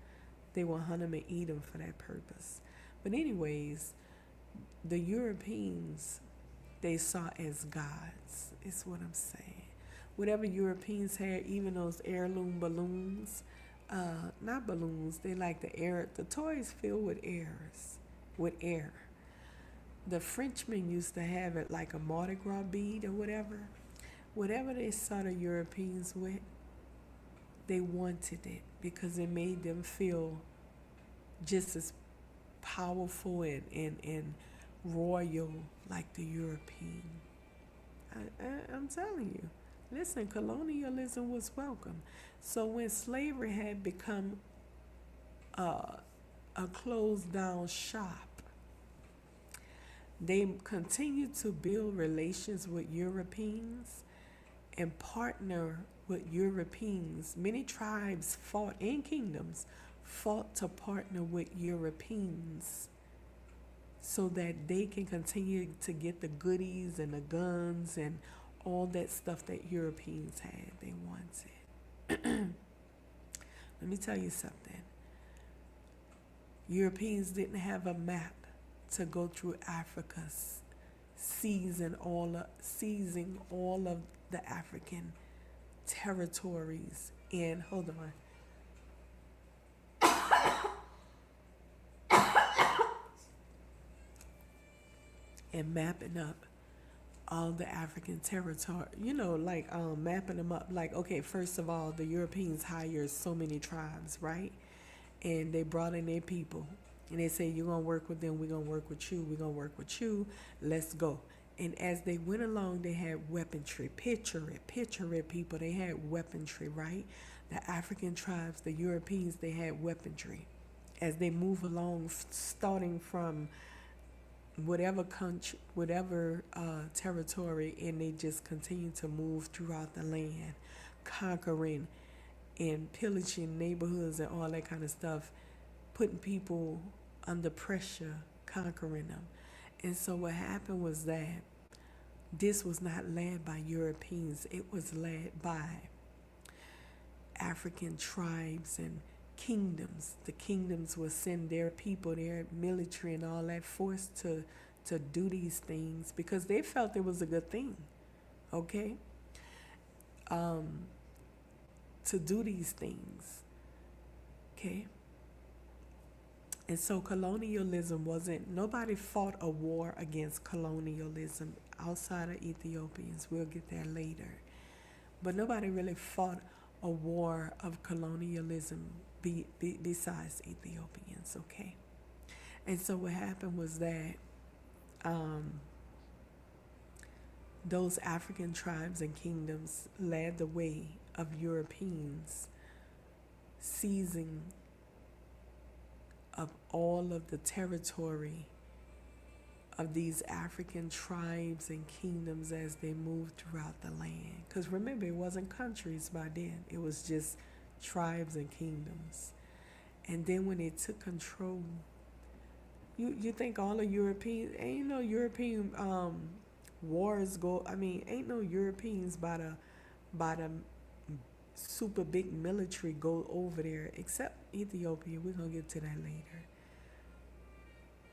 They will hunt them and eat them for that purpose. But anyways, the Europeans, they saw as gods, is what I'm saying. Whatever Europeans had, even those heirloom balloons, not balloons, they like the toys filled with air. The Frenchmen used to have it like a Mardi Gras bead or whatever. Whatever they saw the Europeans with, they wanted it because it made them feel just as powerful and royal like the European. I'm telling you. Listen, colonialism was welcome. So when slavery had become a closed down shop, they continued to build relations with Europeans and partner with Europeans. Many tribes fought, and kingdoms fought to partner with Europeans so that they can continue to get the goodies and the guns and all that stuff that Europeans had. They wanted. Let me tell you something. Europeans didn't have a map to go through Africa, seizing all of the African territories and and mapping up all the African territory, mapping them up. Like, okay, first of all, the Europeans hired so many tribes, right? And they brought in their people. And they say, you're going to work with them, we're going to work with you, we're going to work with you, let's go. And as they went along, they had weaponry. Picture it, people. They had weaponry, right? The African tribes, the Europeans, they had weaponry. As they move along, starting from whatever country, whatever territory, and they just continue to move throughout the land, conquering and pillaging neighborhoods and all that kind of stuff, putting people under pressure, conquering them. And so what happened was that this was not led by Europeans. It was led by African tribes and kingdoms. The kingdoms would send their people, their military and all that force to do these things because they felt it was a good thing, okay? To do these things, okay? And so colonialism nobody fought a war against colonialism outside of Ethiopians. We'll get there later. But nobody really fought a war of colonialism besides Ethiopians, okay? And so what happened was that those African tribes and kingdoms led the way of Europeans seizing of all of the territory of these African tribes and kingdoms as they moved throughout the land. Because remember, it wasn't countries by then. It was just tribes and kingdoms. And then when they took control, you think all the Europeans, ain't no European wars ain't no Europeans by the super big military go over there, except Ethiopia. We're going to get to that later.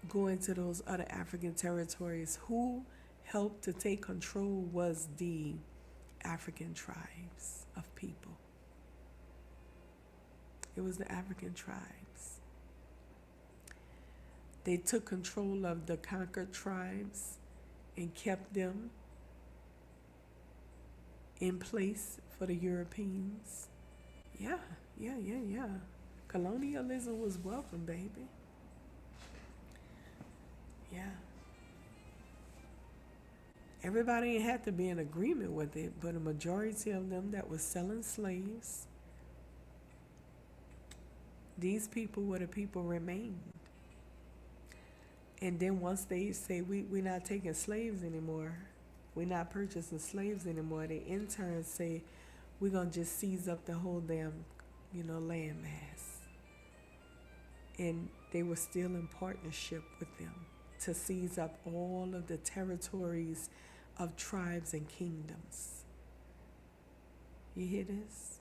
Go into those other African territories. Who helped to take control was the African tribes of people. It was the African tribes. They took control of the conquered tribes and kept them in place for the Europeans. Yeah. Colonialism was welcome, baby. Yeah. Everybody ain't had to be in agreement with it, but a majority of them that was selling slaves, these people were the people remained. And then once they say we're not taking slaves anymore, we're not purchasing slaves anymore, they in turn say we're gonna just seize up the whole damn, land mass. And they were still in partnership with them to seize up all of the territories of tribes and kingdoms. You hear this?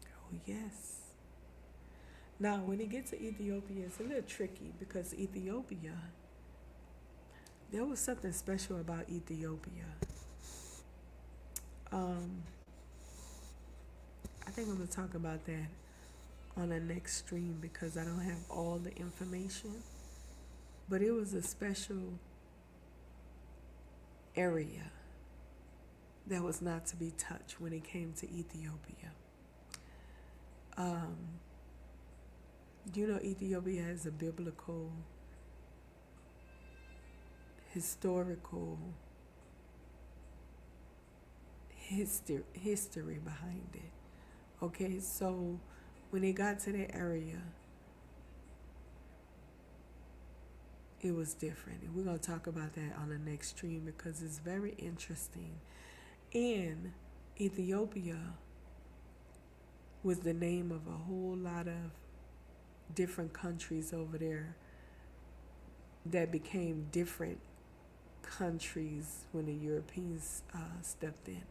Oh, yes. Now, when it gets to Ethiopia, it's a little tricky because Ethiopia, there was something special about Ethiopia. I think I'm going to talk about that on the next stream because I don't have all the information. But it was a special area that was not to be touched when it came to Ethiopia. Ethiopia has a biblical, historical history behind it. Okay, so when they got to the area, it was different. And we're going to talk about that on the next stream because it's very interesting. And Ethiopia was the name of a whole lot of different countries over there that became different countries when the Europeans stepped in.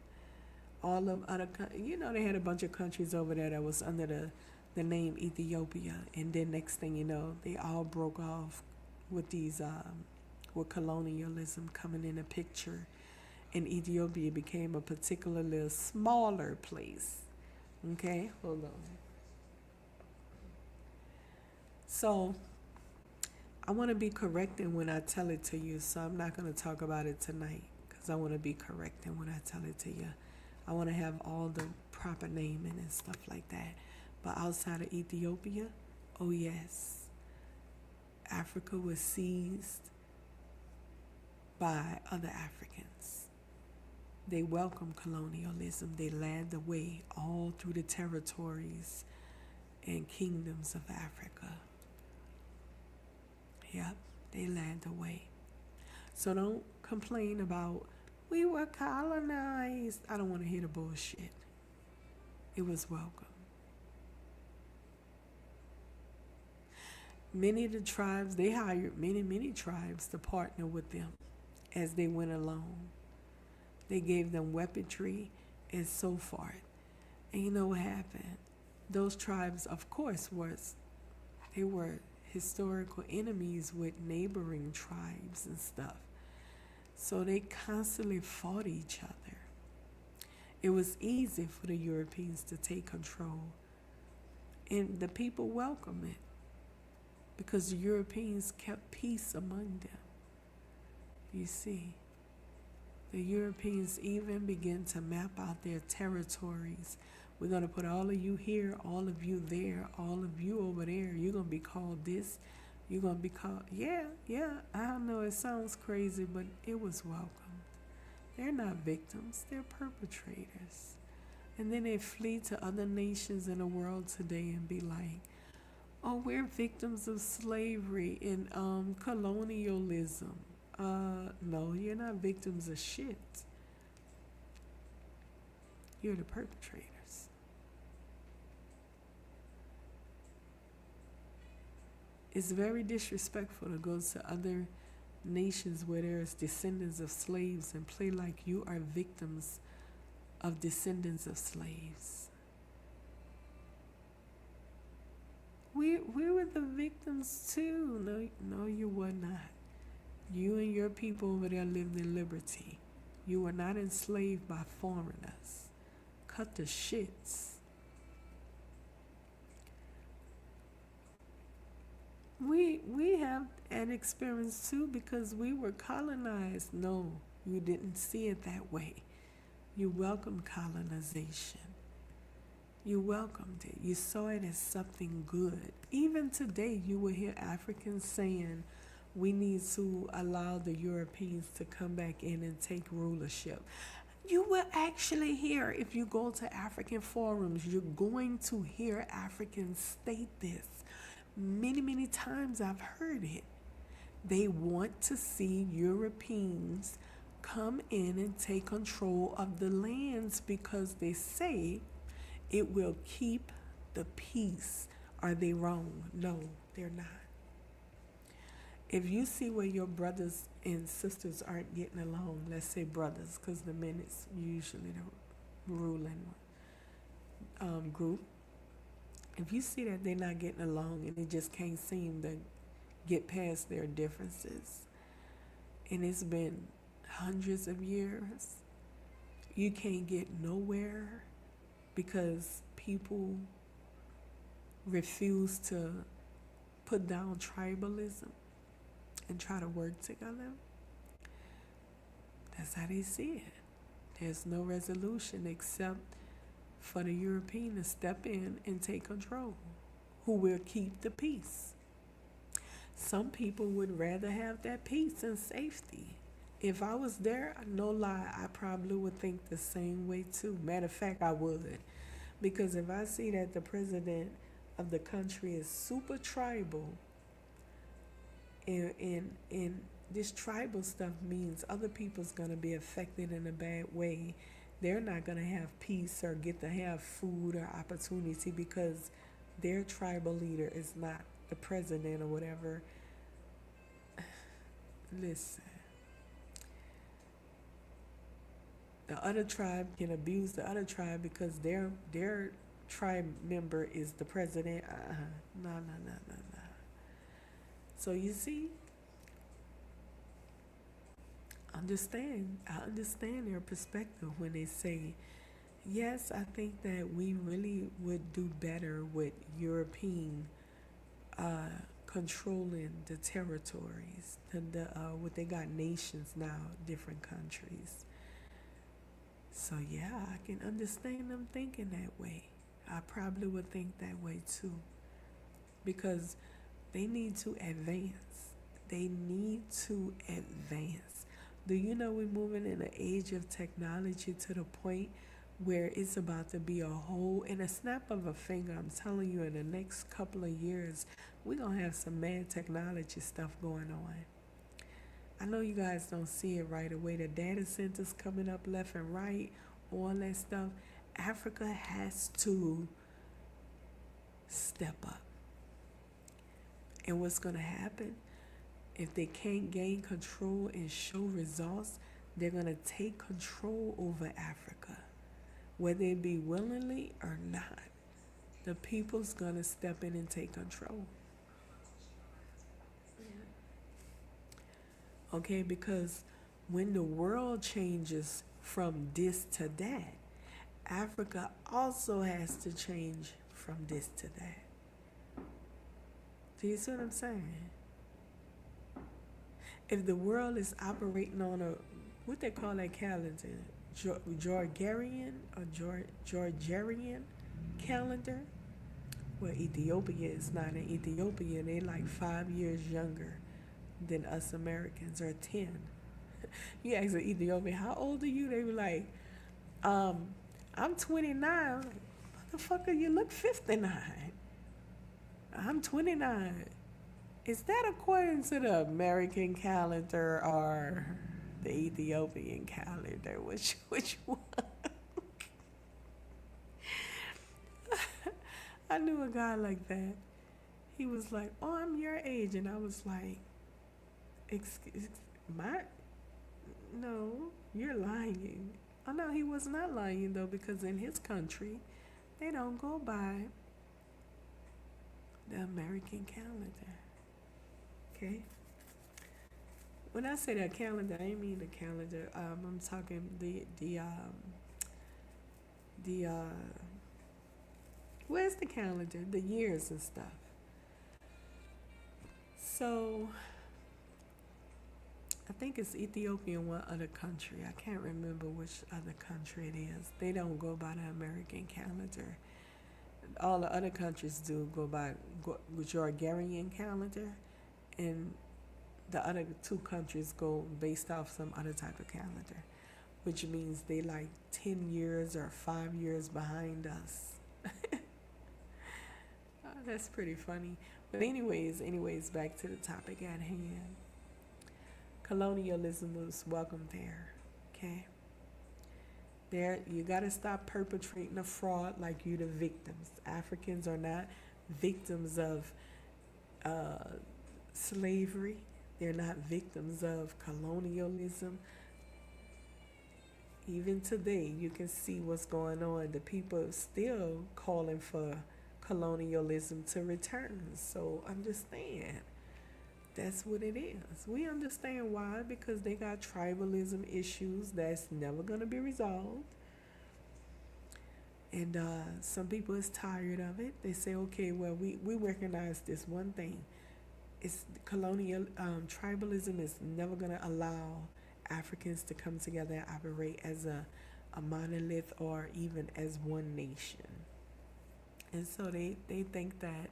All of other, they had a bunch of countries over there that was under the name Ethiopia, and then next thing you know, they all broke off with these, with colonialism coming in the picture, and Ethiopia became a particular little smaller place. Okay, hold on. So, I want to be correcting when I tell it to you, so I'm not going to talk about it tonight because I want to be correcting when I tell it to you. I want to have all the proper naming and stuff like that. But outside of Ethiopia, oh yes, Africa was seized by other Africans. They welcomed colonialism. They led the way all through the territories and kingdoms of Africa. Yep, they led the way. So don't complain about, we were colonized. I don't want to hear the bullshit. It was welcome. Many of the tribes, they hired many tribes to partner with them as they went along. They gave them weaponry and so forth. And you know what happened? Those tribes, of course, they were historical enemies with neighboring tribes and stuff. So they constantly fought each other. It was easy for the Europeans to take control. And the people welcomed it because the Europeans kept peace among them. You see, the Europeans even began to map out their territories. We're going to put all of you here, all of you there, all of you over there. You're going to be called this. You're going to be called, yeah, I know it sounds crazy, but it was welcomed. They're not victims, they're perpetrators. And then they flee to other nations in the world today and be like, oh, we're victims of slavery and colonialism. No, you're not victims of shit. You're the perpetrators. It's very disrespectful to go to other nations where there's descendants of slaves and play like you are victims of descendants of slaves. We were the victims too. No, you were not. You and your people over there lived in liberty. You were not enslaved by foreigners. Cut the shits. We have an experience too because we were colonized. No, you didn't see it that way. You welcomed colonization. You welcomed it. You saw it as something good. Even today, you will hear Africans saying, we need to allow the Europeans to come back in and take rulership. You will actually hear, if you go to African forums, you're going to hear Africans state this. Many, many times I've heard it. They want to see Europeans come in and take control of the lands because they say it will keep the peace. Are they wrong? No, they're not. If you see where your brothers and sisters aren't getting along, let's say brothers, because the men is usually the ruling group. If you see that they're not getting along and they just can't seem to get past their differences, and it's been hundreds of years, you can't get nowhere because people refuse to put down tribalism and try to work together. That's how they see it. There's no resolution except for the European to step in and take control, who will keep the peace. Some people would rather have that peace and safety. If I was there, no lie, I probably would think the same way too. Matter of fact, I would. Because if I see that the president of the country is super tribal, and this tribal stuff means other people's going to be affected in a bad way. They're not going to have peace or get to have food or opportunity because their tribal leader is not the president or whatever. Listen. The other tribe can abuse the other tribe because their tribe member is the president. No. So you see, I understand their perspective when they say, yes, I think that we really would do better with European controlling the territories. What they got nations now, different countries. So yeah, I can understand them thinking that way. I probably would think that way too. Because they need to advance. They need to advance. Do you know we're moving in an age of technology to the point where it's about to be a whole, in a snap of a finger, I'm telling you, in the next couple of years, we're going to have some mad technology stuff going on. I know you guys don't see it right away. The data centers coming up left and right, all that stuff. Africa has to step up. And what's going to happen, if they can't gain control and show results, they're going to take control over Africa, whether it be willingly or not. The people's going to step in and take control. Okay, because when the world changes from this to that, Africa also has to change from this to that. Do you see what I'm saying? If the world is operating on what they call that calendar, Georgian or Georgian calendar, well, Ethiopia is not. In Ethiopia, they like 5 years younger than us Americans, or 10. You ask an Ethiopian, how old are you? They be like, I'm 29. Motherfucker, you look 59. I'm 29. Is that according to the American calendar or the Ethiopian calendar? Which one? I knew a guy like that. He was like, oh, I'm your age. And I was like, no, you're lying. Oh, no, he was not lying, though, because in his country, they don't go by the American calendar. Okay? When I say that calendar, I ain't mean the calendar. I'm talking where's the calendar? The years and stuff. So, I think it's Ethiopia and one other country. I can't remember which other country it is. They don't go by the American calendar. All the other countries do go by Gregorian calendar, and the other two countries go based off some other type of calendar, which means they like 10 years or 5 years behind us. That's pretty funny. But anyways, back to the topic at hand. Colonialism was welcome there. Okay? There, you got to stop perpetrating a fraud like you the victims. Africans are not victims of slavery. They're not victims of colonialism. Even today, you can see what's going on. The people are still calling for colonialism to return. So understand, that's what it is. We understand why, because they got tribalism issues that's never going to be resolved. And some people is tired of it. They say, okay, well, we recognize this one thing. It's tribalism is never going to allow Africans to come together and operate as a monolith or even as one nation. And so they think that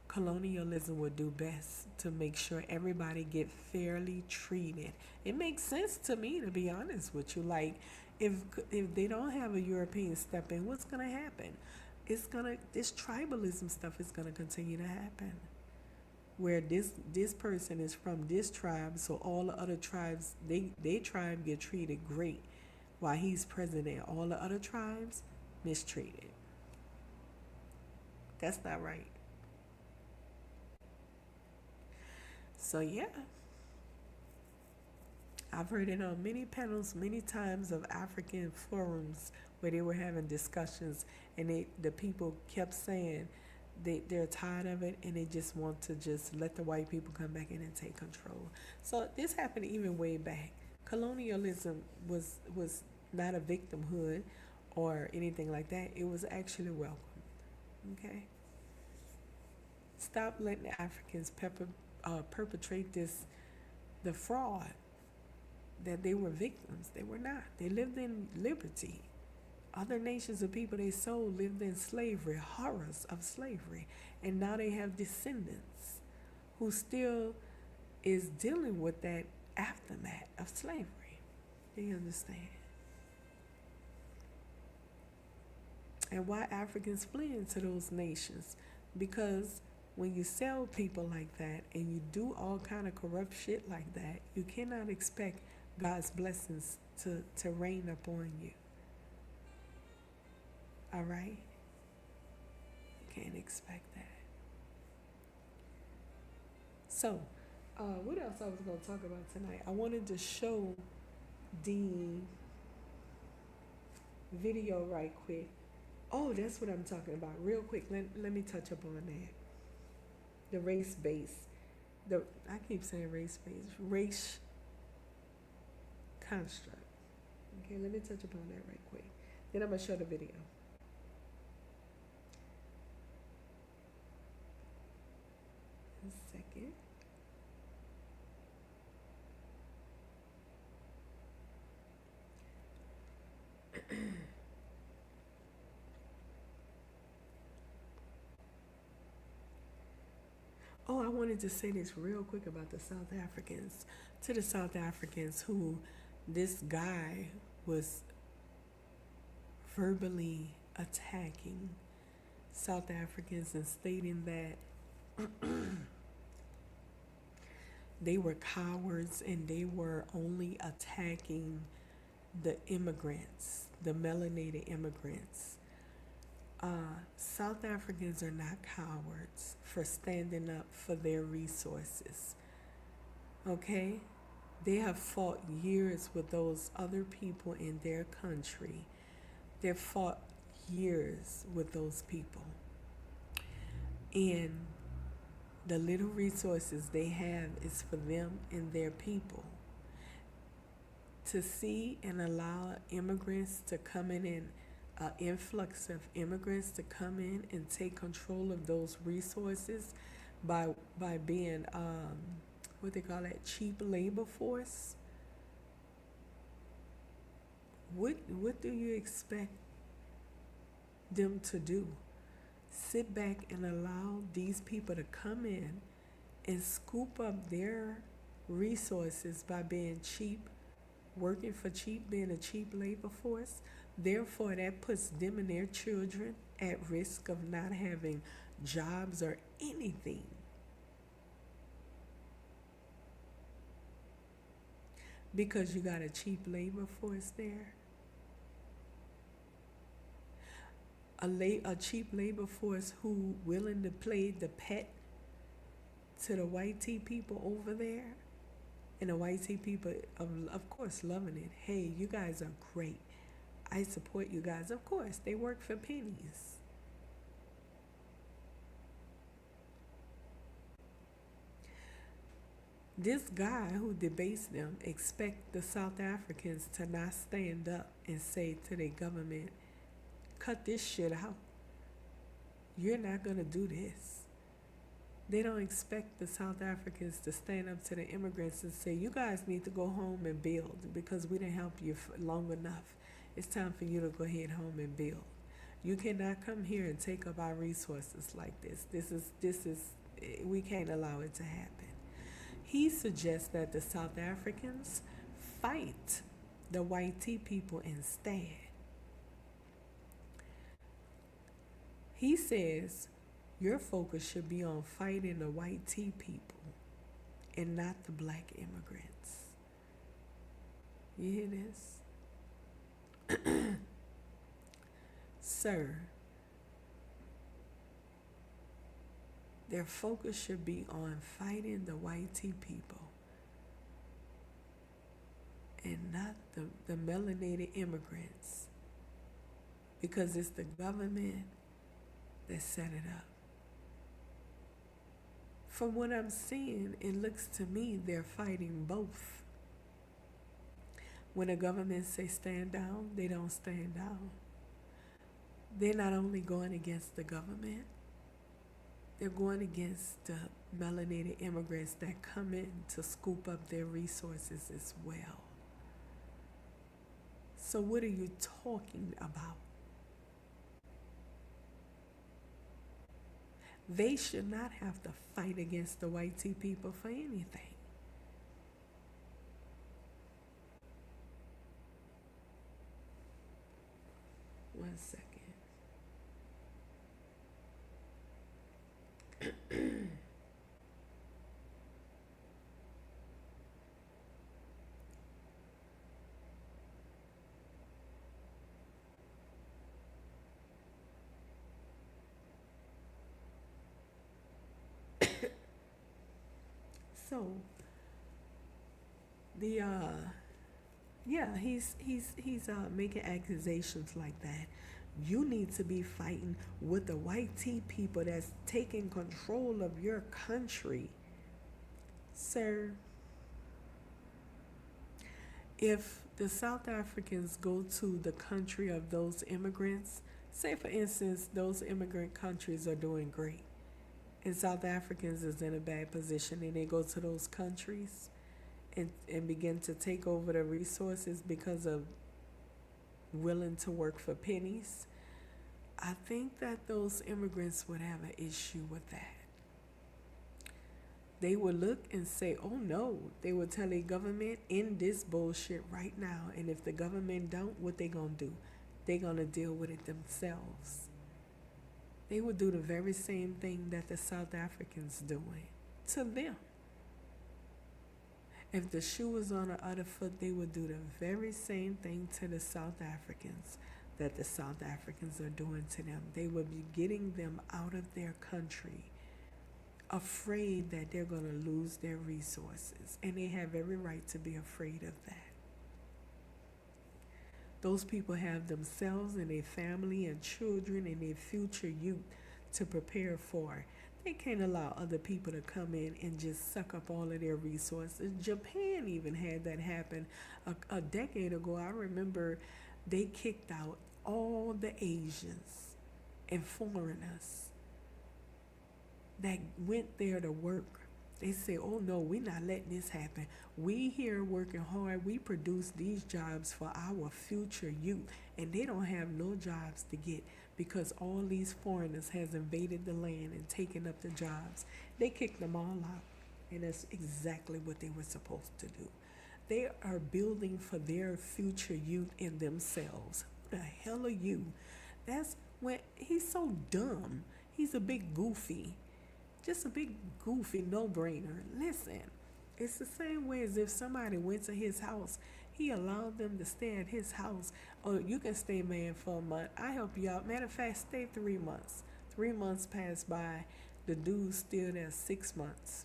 colonialism would do best to make sure everybody get fairly treated. It makes sense to me, to be honest with you. Like, if they don't have a European step in, what's gonna happen? This tribalism stuff is gonna continue to happen. Where this person is from this tribe, so all the other tribes, they tribe get treated great, while he's president. All the other tribes mistreated. That's not right. So yeah, I've heard it on many panels, many times of African forums where they were having discussions, and the people kept saying they're tired of it, and they just want to just let the white people come back in and take control. So this happened even way back. Colonialism was not a victimhood or anything like that. It was actually welcome. Okay? Stop letting the Africans perpetrate the fraud that they were victims. They were not. They lived in liberty. Other nations of people they sold lived in slavery, horrors of slavery. And now they have descendants who still is dealing with that aftermath of slavery. Do you understand? And why Africans flee into those nations? Because when you sell people like that and you do all kind of corrupt shit like that, you cannot expect God's blessings to rain upon you. All right? You can't expect that. So, what else I was going to talk about tonight? I wanted to show the video right quick. Oh, that's what I'm talking about. Real quick, let me touch up on that. The race base. I keep saying race base. Race construct. Okay, let me touch upon that right quick. Then I'm going to show the video. A second. Oh, I wanted to say this real quick about the South Africans. To the South Africans who this guy was verbally attacking South Africans and stating that they were cowards and they were only attacking the immigrants, the melanated immigrants. South Africans are not cowards for standing up for their resources. Okay? They have fought years with those other people in their country. They've fought years with those people. And the little resources they have is for them and their people. To see and allow immigrants to come in and influx of immigrants to come in and take control of those resources by being what they call that cheap labor force. What do you expect them to do? sit back and allow these people to come in and scoop up their resources by being cheap, working for cheap, being a cheap labor force. Therefore, that puts them and their children at risk of not having jobs or anything. Because you got a cheap labor force there. A cheap labor force who willing to play the pet to the white tea people over there. And the white tea people, of course, loving it. Hey, you guys are great. I support you guys. Of course, they work for pennies. This guy who debates them expect the South Africans to not stand up and say to their government, cut this shit out. You're not going to do this. They don't expect the South Africans to stand up to the immigrants and say, you guys need to go home and build because we didn't help you for long enough. It's time for you to go ahead home and build. You cannot come here and take up our resources like this. We can't allow it to happen. He suggests that the South Africans fight the white tea people instead. He says your focus should be on fighting the white tea people and not the black immigrants. You hear this? Sir, their focus should be on fighting the white tea people and not the melanated immigrants, because it's the government that set it up. From what I'm seeing, it looks to me they're fighting both. When the government say stand down, they don't stand down. They're not only going against the government, they're going against the melanated immigrants that come in to scoop up their resources as well. So what are you talking about? They should not have to fight against the white tea people for anything. One second. So he's making accusations like that. You need to be fighting with the white tea people that's taking control of your country. Sir, if the South Africans go to the country of those immigrants, say for instance, those immigrant countries are doing great, and South Africans is in a bad position, and they go to those countries and begin to take over the resources because of willing to work for pennies, I think that those immigrants would have an issue with that. They would look and say, oh no, they would tell the government, end this bullshit right now, and if the government don't, what they gonna do? They gonna deal with it themselves. They would do the very same thing that the South Africans doing to them. If the shoe was on the other foot, they would do the very same thing to the South Africans that the South Africans are doing to them. They would be getting them out of their country, afraid that they're going to lose their resources. And they have every right to be afraid of that. Those people have themselves and their family and children and their future youth to prepare for. They can't allow other people to come in and just suck up all of their resources. Japan even had that happen a decade ago. I remember they kicked out all the Asians and foreigners that went there to work. They say, oh no, we're not letting this happen. We here working hard. We produce these jobs for our future youth, and they don't have no jobs to get because all these foreigners has invaded the land and taken up the jobs. They kicked them all out, and that's exactly what they were supposed to do. They are building for their future youth and themselves. Who the hell are you? That's when he's so dumb. He's a big goofy. Just a big goofy no-brainer. Listen, it's the same way as if somebody went to his house. He allowed them to stay at his house. Oh, you can stay, man, for a month. I help you out. Matter of fact, stay 3 months. 3 months pass by. The dude's still there 6 months.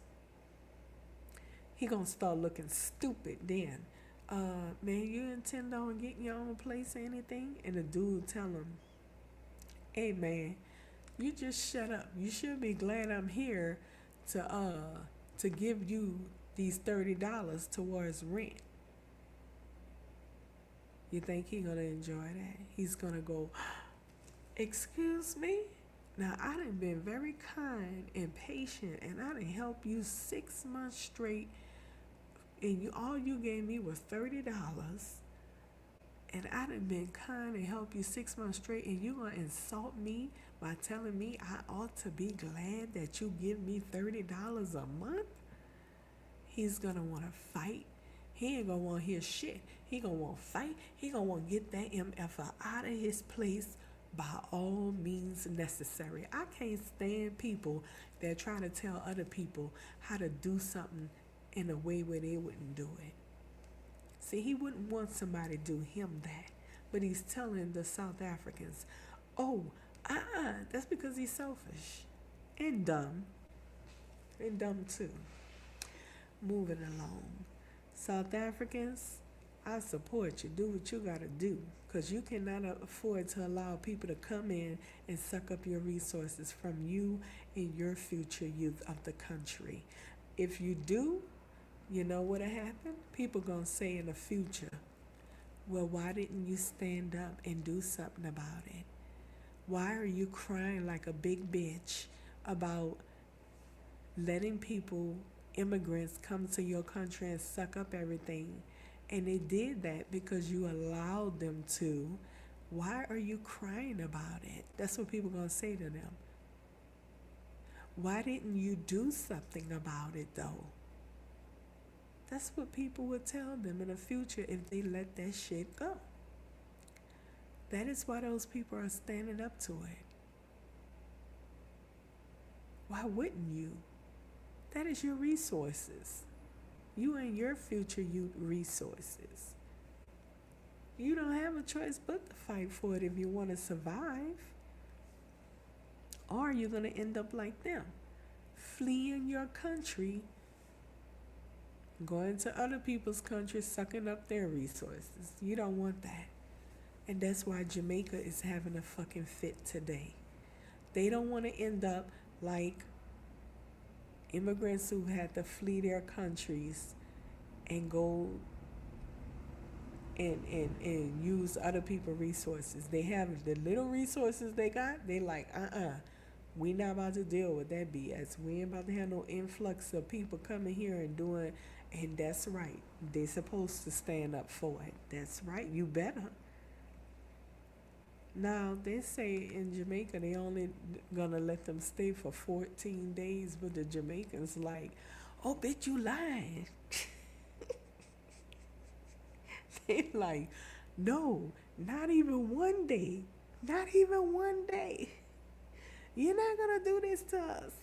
He gonna start looking stupid then. Man, you intend on getting your own place or anything? And the dude tell him, hey, man, you just shut up. You should be glad I'm here to give you these $30 towards rent. You think he gonna enjoy that? He's gonna go, excuse me? Now, I done been very kind and patient, and I done helped you 6 months straight, and all you gave me was $30, and I done been kind and helped you 6 months straight, and you gonna insult me by telling me I ought to be glad that you give me $30 a month? He's gonna wanna fight. He ain't gonna want to hear shit. He gonna want to fight. He gonna want to get that MFer out of his place by all means necessary. I can't stand people that try to tell other people how to do something in a way where they wouldn't do it. See, he wouldn't want somebody to do him that. But he's telling the South Africans, oh, that's because he's selfish and dumb. And dumb too. Moving along. South Africans, I support you. Do what you gotta do, because you cannot afford to allow people to come in and suck up your resources from you and your future youth of the country. If you do, you know what'll happen? People gonna say in the future, well, why didn't you stand up and do something about it? Why are you crying like a big bitch about letting people, immigrants, come to your country and suck up everything? And they did that because you allowed them to. Why are you crying about it? That's what people are going to say to them. Why didn't you do something about it, though? That's what people would tell them in the future if they let that shit go. That is why those people are standing up to it. Why wouldn't you? That is your resources. You and your future youth resources. You don't have a choice but to fight for it if you want to survive. Or you're going to end up like them, fleeing your country, going to other people's countries, sucking up their resources. You don't want that. And that's why Jamaica is having a fucking fit today. They don't want to end up like immigrants who had to flee their countries and go and use other people's resources. They have the little resources they got, they like, we not about to deal with that BS. We ain't about to have no influx of people coming here and doing, and that's right. They supposed to stand up for it. That's right, you better. Now, they say in Jamaica they only gonna let them stay for 14 days, but the Jamaicans like, oh, bitch, you lying. They like, no, not even 1 day. Not even 1 day. You're not gonna do this to us.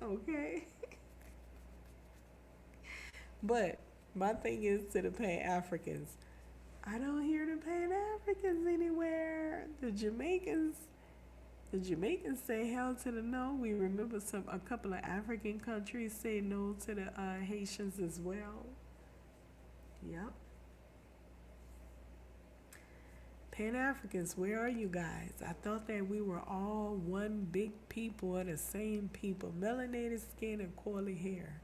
Okay? But my thing is to the Pan-Africans, I don't hear the Pan-Africans anywhere. The Jamaicans say hell to the no. We remember a couple of African countries say no to the Haitians as well. Yep. Pan-Africans, where are you guys? I thought that we were all one big people and the same people. Melanated skin and curly hair.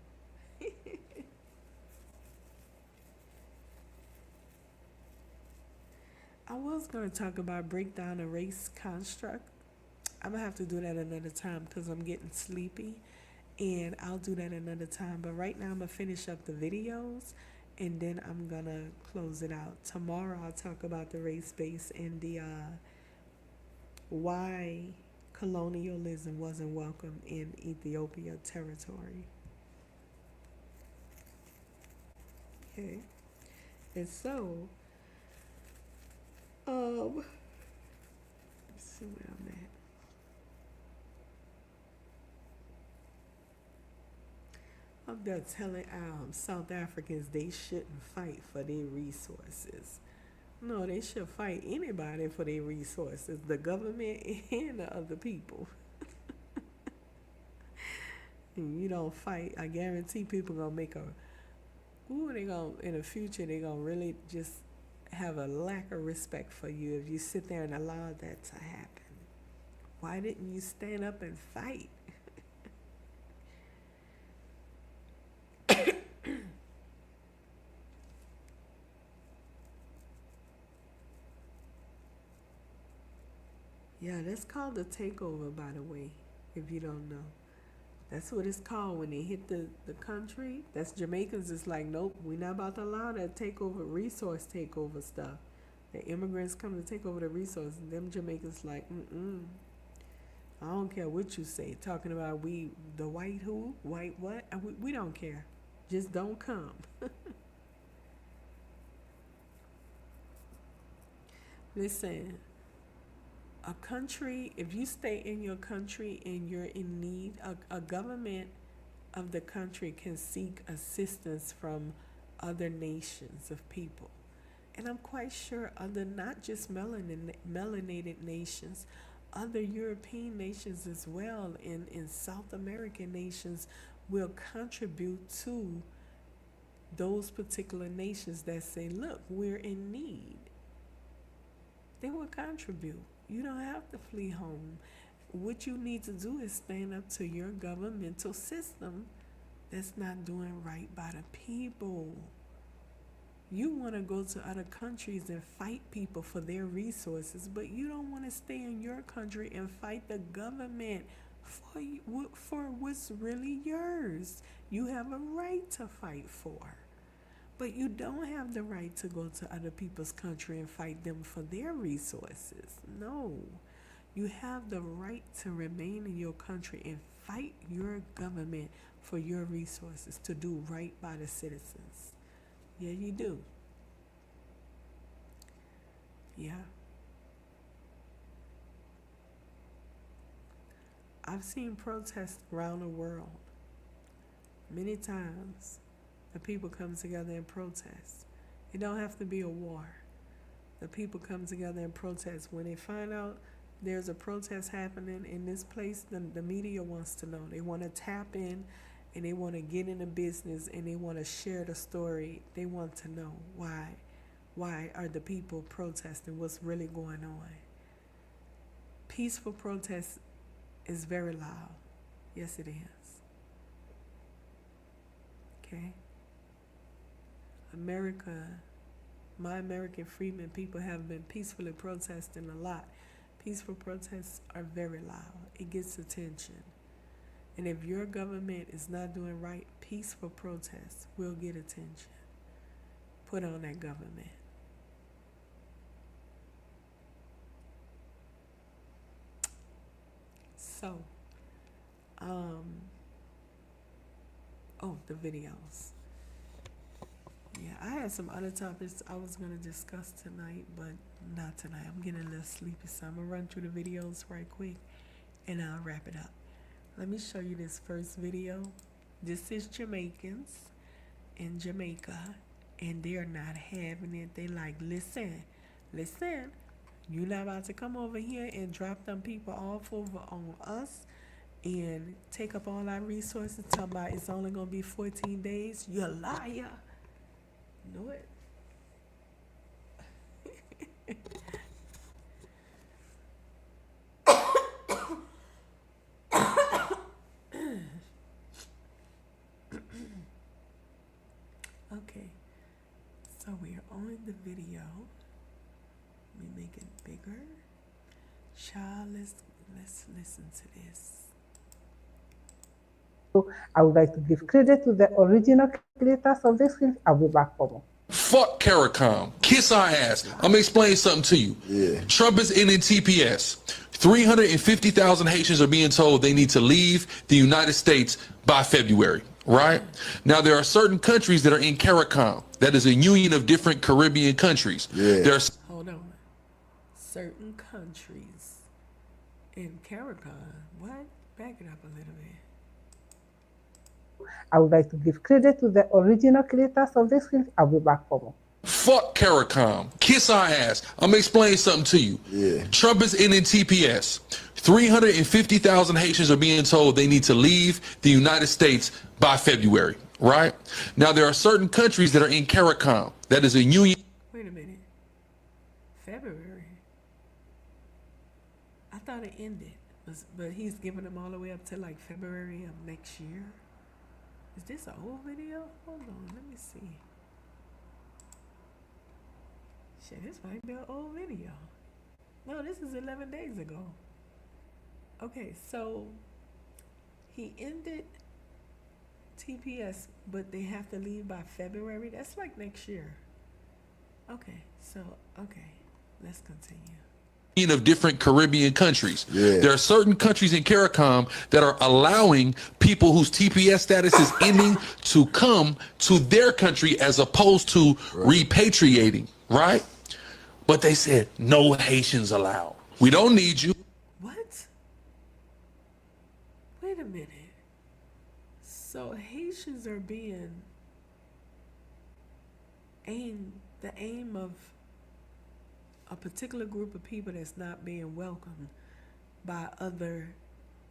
I was going to talk about breakdown of race construct. I'm going to have to do that another time because I'm getting sleepy. And I'll do that another time. But right now I'm going to finish up the videos. and then I'm gonna close it out. Tomorrow I'll talk about the race base and the why colonialism wasn't welcome in Ethiopia territory. Okay, and so let's see where I'm at. I'm done telling South Africans they shouldn't fight for their resources. No, they should fight anybody for their resources, the government and the other people. And you don't fight, I guarantee people gonna make a, ooh, they gonna, in the future, they gonna really just have a lack of respect for you if you sit there and allow that to happen. Why didn't you stand up and fight? Yeah, that's called a takeover, by the way, if you don't know. That's what it's called when they hit the country. That's Jamaicans. It's like, nope, we're not about to allow that takeover, resource takeover stuff. The immigrants come to take over the resources. Them Jamaicans like, I don't care what you say. Talking about the white who? White what? We don't care. Just don't come. Listen. A country, if you stay in your country and you're in need, a government of the country can seek assistance from other nations of people. And I'm quite sure other, not just melanated nations, other European nations as well, and South American nations will contribute to those particular nations that say, look, we're in need. They will contribute. You don't have to flee home. What you need to do is stand up to your governmental system that's not doing right by the people. You want to go to other countries and fight people for their resources, but you don't want to stay in your country and fight the government for what's really yours. You have a right to fight for. But you don't have the right to go to other people's country and fight them for their resources. No. You have the right to remain in your country and fight your government for your resources, to do right by the citizens. Yeah, you do. Yeah. I've seen protests around the world many times. The people come together and protest. It don't have to be a war. The people come together and protest. When they find out there's a protest happening in this place, the media wants to know. They want to tap in and they want to get into business and they want to share the story. They want to know why. Why are the people protesting? What's really going on? Peaceful protest is very loud. Yes, it is. Okay? America, my American freedmen people have been peacefully protesting a lot. Peaceful protests are very loud. It gets attention. And if your government is not doing right, peaceful protests will get attention. Put on that government. So, the videos. Yeah, I had some other topics I was going to discuss tonight, but not tonight. I'm getting a little sleepy, so I'm going to run through the videos right quick, and I'll wrap it up. Let me show you this first video. This is Jamaicans in Jamaica, and they're not having it. They like, listen, you're not about to come over here and drop them people off over on us and take up all our resources, talking about it's only going to be 14 days. You're a liar. Know it. Okay, so we're on the video. Let me make it bigger. Child, let's listen to this. I would like to give credit to the original creators of this film. I'll be back for more. Fuck CARICOM. Kiss our ass. I'm gonna explain something to you. Trump is ending TPS. 350,000 Haitians are being told they need to leave the United States by February, right? Now, there are certain countries that are in CARICOM. That is a union of different Caribbean countries. There's Hold on. Certain countries in CARICOM. What? Back it up a little bit. I would like to give credit to the original creators of this film. I'll be back for more. Fuck CARICOM. Kiss our ass. I'm gonna explain something to you. Trump is ending TPS. 350,000 Haitians are being told they need to leave the United States by February, right? Now, there are certain countries that are in CARICOM. That is a union. Wait a minute. February. I thought it ended. But he's giving them all the way up to like February of next year. Is this an old video? Hold on, let me see. Shit, this might be an old video. No, this is 11 days ago. Okay, so he ended TPS, but they have to leave by February. That's like next year. Okay, let's continue. Of different Caribbean countries. There are certain countries in CARICOM that are allowing people whose TPS status is ending to come to their country as opposed to repatriating, right? But they said, no Haitians allowed. We don't need you. What? Wait a minute. So Haitians are being the aim of a particular group of people that's not being welcomed by other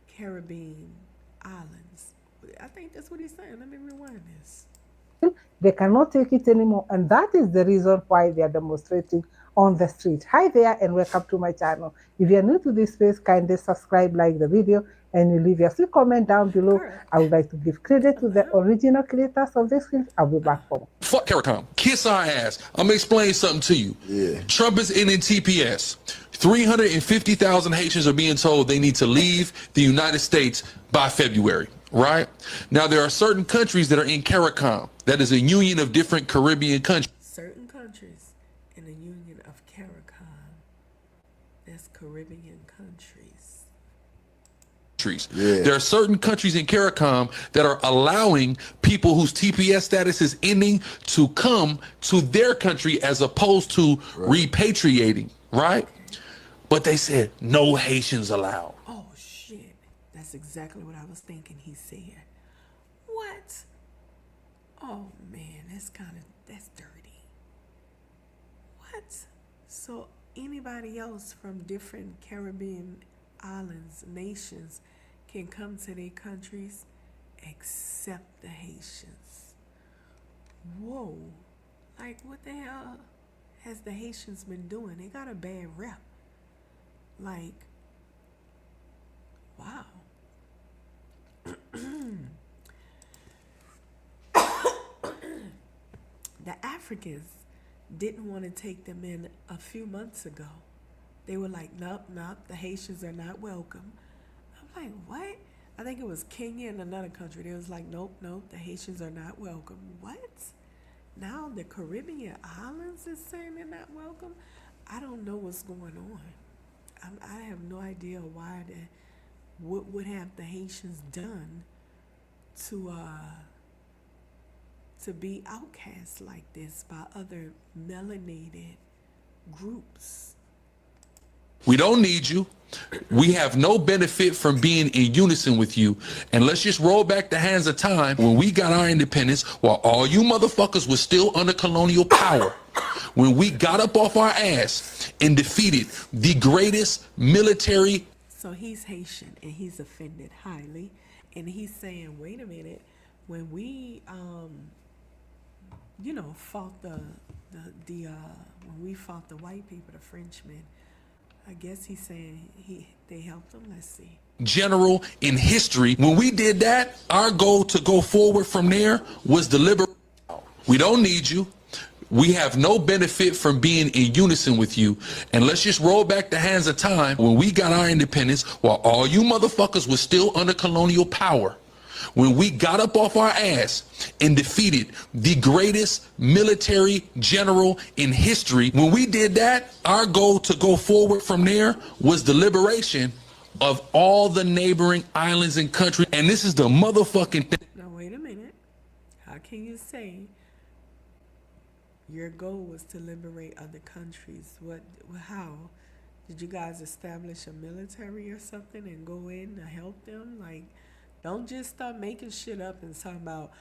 Caribbean islands. I think that's what he's saying. Let me rewind this. They cannot take it anymore, and that is the reason why they are demonstrating on the street. Hi there, and welcome to my channel. If you are new to this space, kindly subscribe, like the video, and you leave your sweet comment down below. I would like to give credit to the original creators of this film. I'll be back for more. Fuck CARICOM. Kiss our ass. I'm gonna explain something to you. Trump is ending TPS. 350,000 Haitians are being told they need to leave the United States by February, right? Now, there are certain countries that are in CARICOM. That is a union of different Caribbean countries. Certain countries in the union of CARICOM. That's Caribbean countries. There are certain countries in CARICOM that are allowing people whose TPS status is ending to come to their country as opposed to repatriating, right? But they said, no Haitians allowed. Oh, shit. That's exactly what I was thinking he said. What? Oh, man, that's dirty. What? So anybody else from different Caribbean islands, nations, can come to their countries except the Haitians. Whoa. Like, what the hell has the Haitians been doing? They got a bad rep. Like, wow. The Africans didn't want to take them in a few months ago. They were like, nope, the Haitians are not welcome. I'm like, what? I think it was Kenya and another country. They was like, nope, the Haitians are not welcome. What? Now the Caribbean islands is saying they're not welcome? I don't know what's going on. I have no idea why what would have the Haitians done to be outcast like this by other melanated groups. We don't need you. We have no benefit from being in unison with you. And let's just roll back the hands of time when we got our independence while all you motherfuckers were still under colonial power. When we got up off our ass and defeated the greatest military. So he's Haitian and he's offended highly. And he's saying, wait a minute, when we, fought when we fought the white people, the Frenchmen, I guess he's saying they helped them. Let's see. General in history. When we did that, our goal to go forward from there was deliberate. We don't need you. We have no benefit from being in unison with you. And let's just roll back the hands of time when we got our independence while all you motherfuckers were still under colonial power. when we got up off our ass and defeated the greatest military general in history. When we did that, our goal to go forward from there was the liberation of all the neighboring islands and countries. And this is the motherfucking thing. Now, wait a minute. How can you say your goal was to liberate other countries? How? Did you guys establish a military or something and go in to help them? Like, don't just start making shit up and talking about,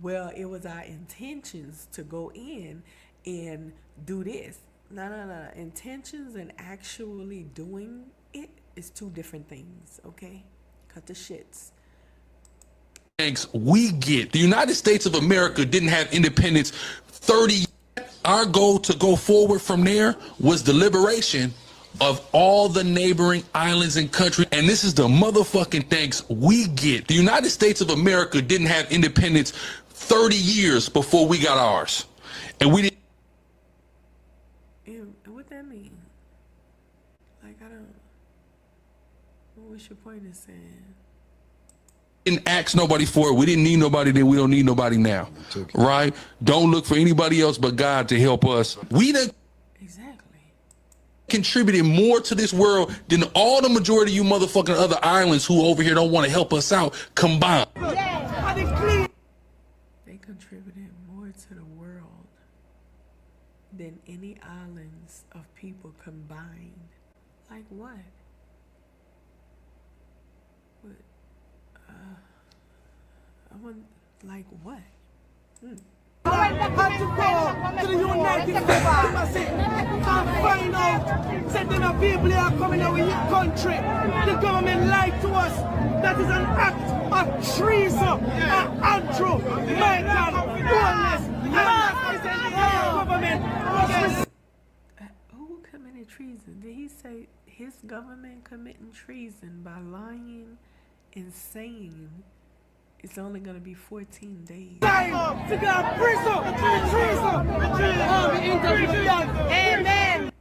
well, it was our intentions to go in and do this. No. Intentions and actually doing it is two different things, okay? Cut the shits. Thanks we get. The United States of America didn't have independence 30 years. Our goal to go forward from there was the liberation of all the neighboring islands and countries. And this is the motherfucking thanks we get. The United States of America didn't have independence 30 years before we got ours. And we didn't. And what that mean? Like, I don't. What's your point in saying? Didn't ask nobody for it. We didn't need nobody then. We don't need nobody now. Right? Don't look for anybody else but God to help us. We done contributed more to this world than all the majority of you motherfucking other islands who over here don't want to help us out combined. They contributed more to the world than any islands of people combined. Like what? What? I want, like what? I had to go to the United States and find out that there are people here coming out of your country. The government lied to us. That is an act of treason, untrue, mental illness. Government. Who committed treason? Did he say his government committing treason by lying and saying it's only going to be 14 days? Amen.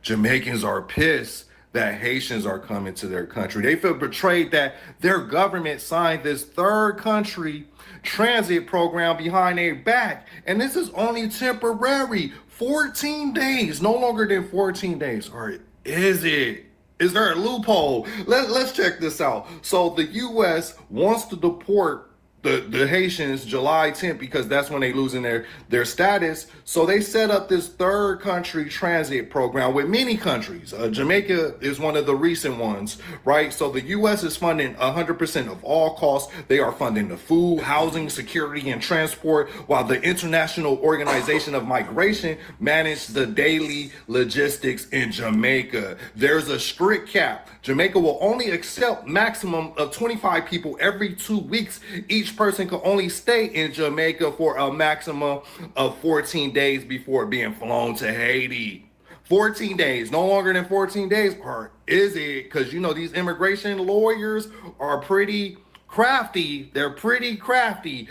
Jamaicans are pissed that Haitians are coming to their country. They feel betrayed that their government signed this third country transit program behind their back. And this is only temporary. 14 days, no longer than 14 days. Or is it? Is there a loophole? Let's check this out. So the U.S. wants to deport the Haitians July 10th because that's when they losing their status. So they set up this third country transit program with many countries. Jamaica is one of the recent ones, right? So the U.S. is funding 100% of all costs. They are funding the food, housing, security, and transport, while the International Organization of Migration manage the daily logistics in Jamaica. There's a strict cap. Jamaica will only accept maximum of 25 people every 2 weeks. Each person can only stay in Jamaica for a maximum of 14 days before being flown to Haiti. 14 days, no longer than 14 days, or is it? Because, you know, these immigration lawyers are pretty crafty. They're pretty crafty.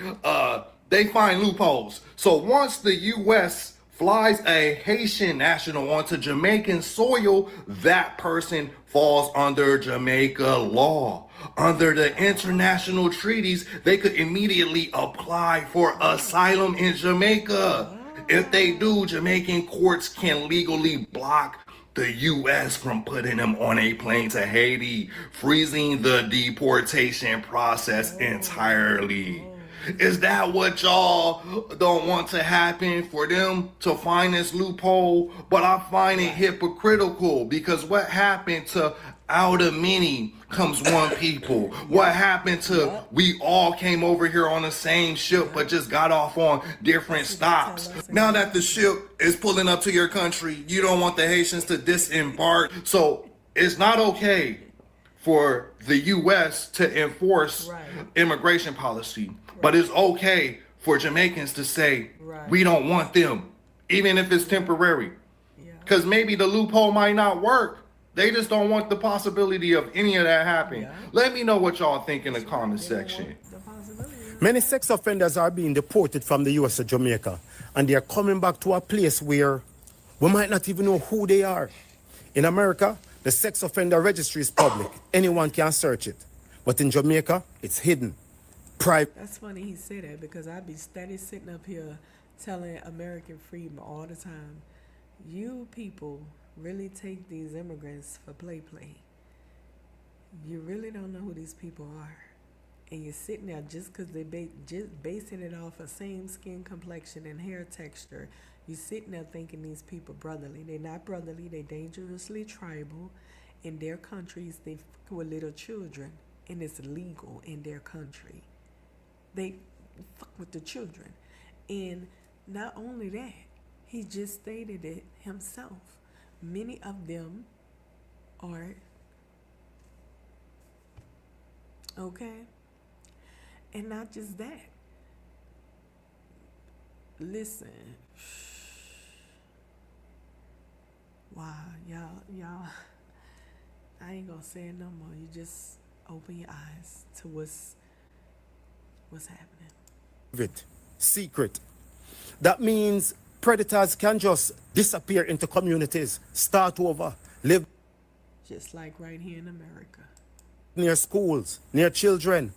They find loopholes. So once the U.S. flies a Haitian national onto Jamaican soil, that person falls under Jamaica law. Under the international treaties, they could immediately apply for asylum in Jamaica. If they do, Jamaican courts can legally block the U.S. from putting them on a plane to Haiti, freezing the deportation process entirely. Is that what y'all don't want to happen, for them to find this loophole? But I find it hypocritical, because what happened to out of many comes one people? What happened to we all came over here on the same ship but just got off on different stops? Now that the ship is pulling up to your country, you don't want the Haitians to disembark. So it's not okay for the U.S. to enforce immigration policy. But it's okay for Jamaicans to say, we don't want them, even if it's temporary. Because maybe the loophole might not work. They just don't want the possibility of any of that happening. Let me know what y'all think in the comment section. Many sex offenders are being deported from the U.S. to Jamaica, and they are coming back to a place where we might not even know who they are. In America, the sex offender registry is public. Anyone can search it. But in Jamaica, it's hidden. private. That's funny he said that because I be steady sitting up here telling American freedom all the time. You people really take these immigrants for play. You really don't know who these people are. And you're sitting there just because they just basing it off of same skin complexion and hair texture. You're sitting there thinking these people brotherly. They're not brotherly. They're dangerously tribal. In their countries, they fuck with little children. And it's legal in their country. They fuck with the children. And not only that, he just stated it himself. Many of them are okay. And not just that. Listen. Wow, y'all. I ain't gonna say it no more. You just open your eyes to what's happening. Secret. That means predators can just disappear into communities, start over, live Just like right here in America. near schools, near children,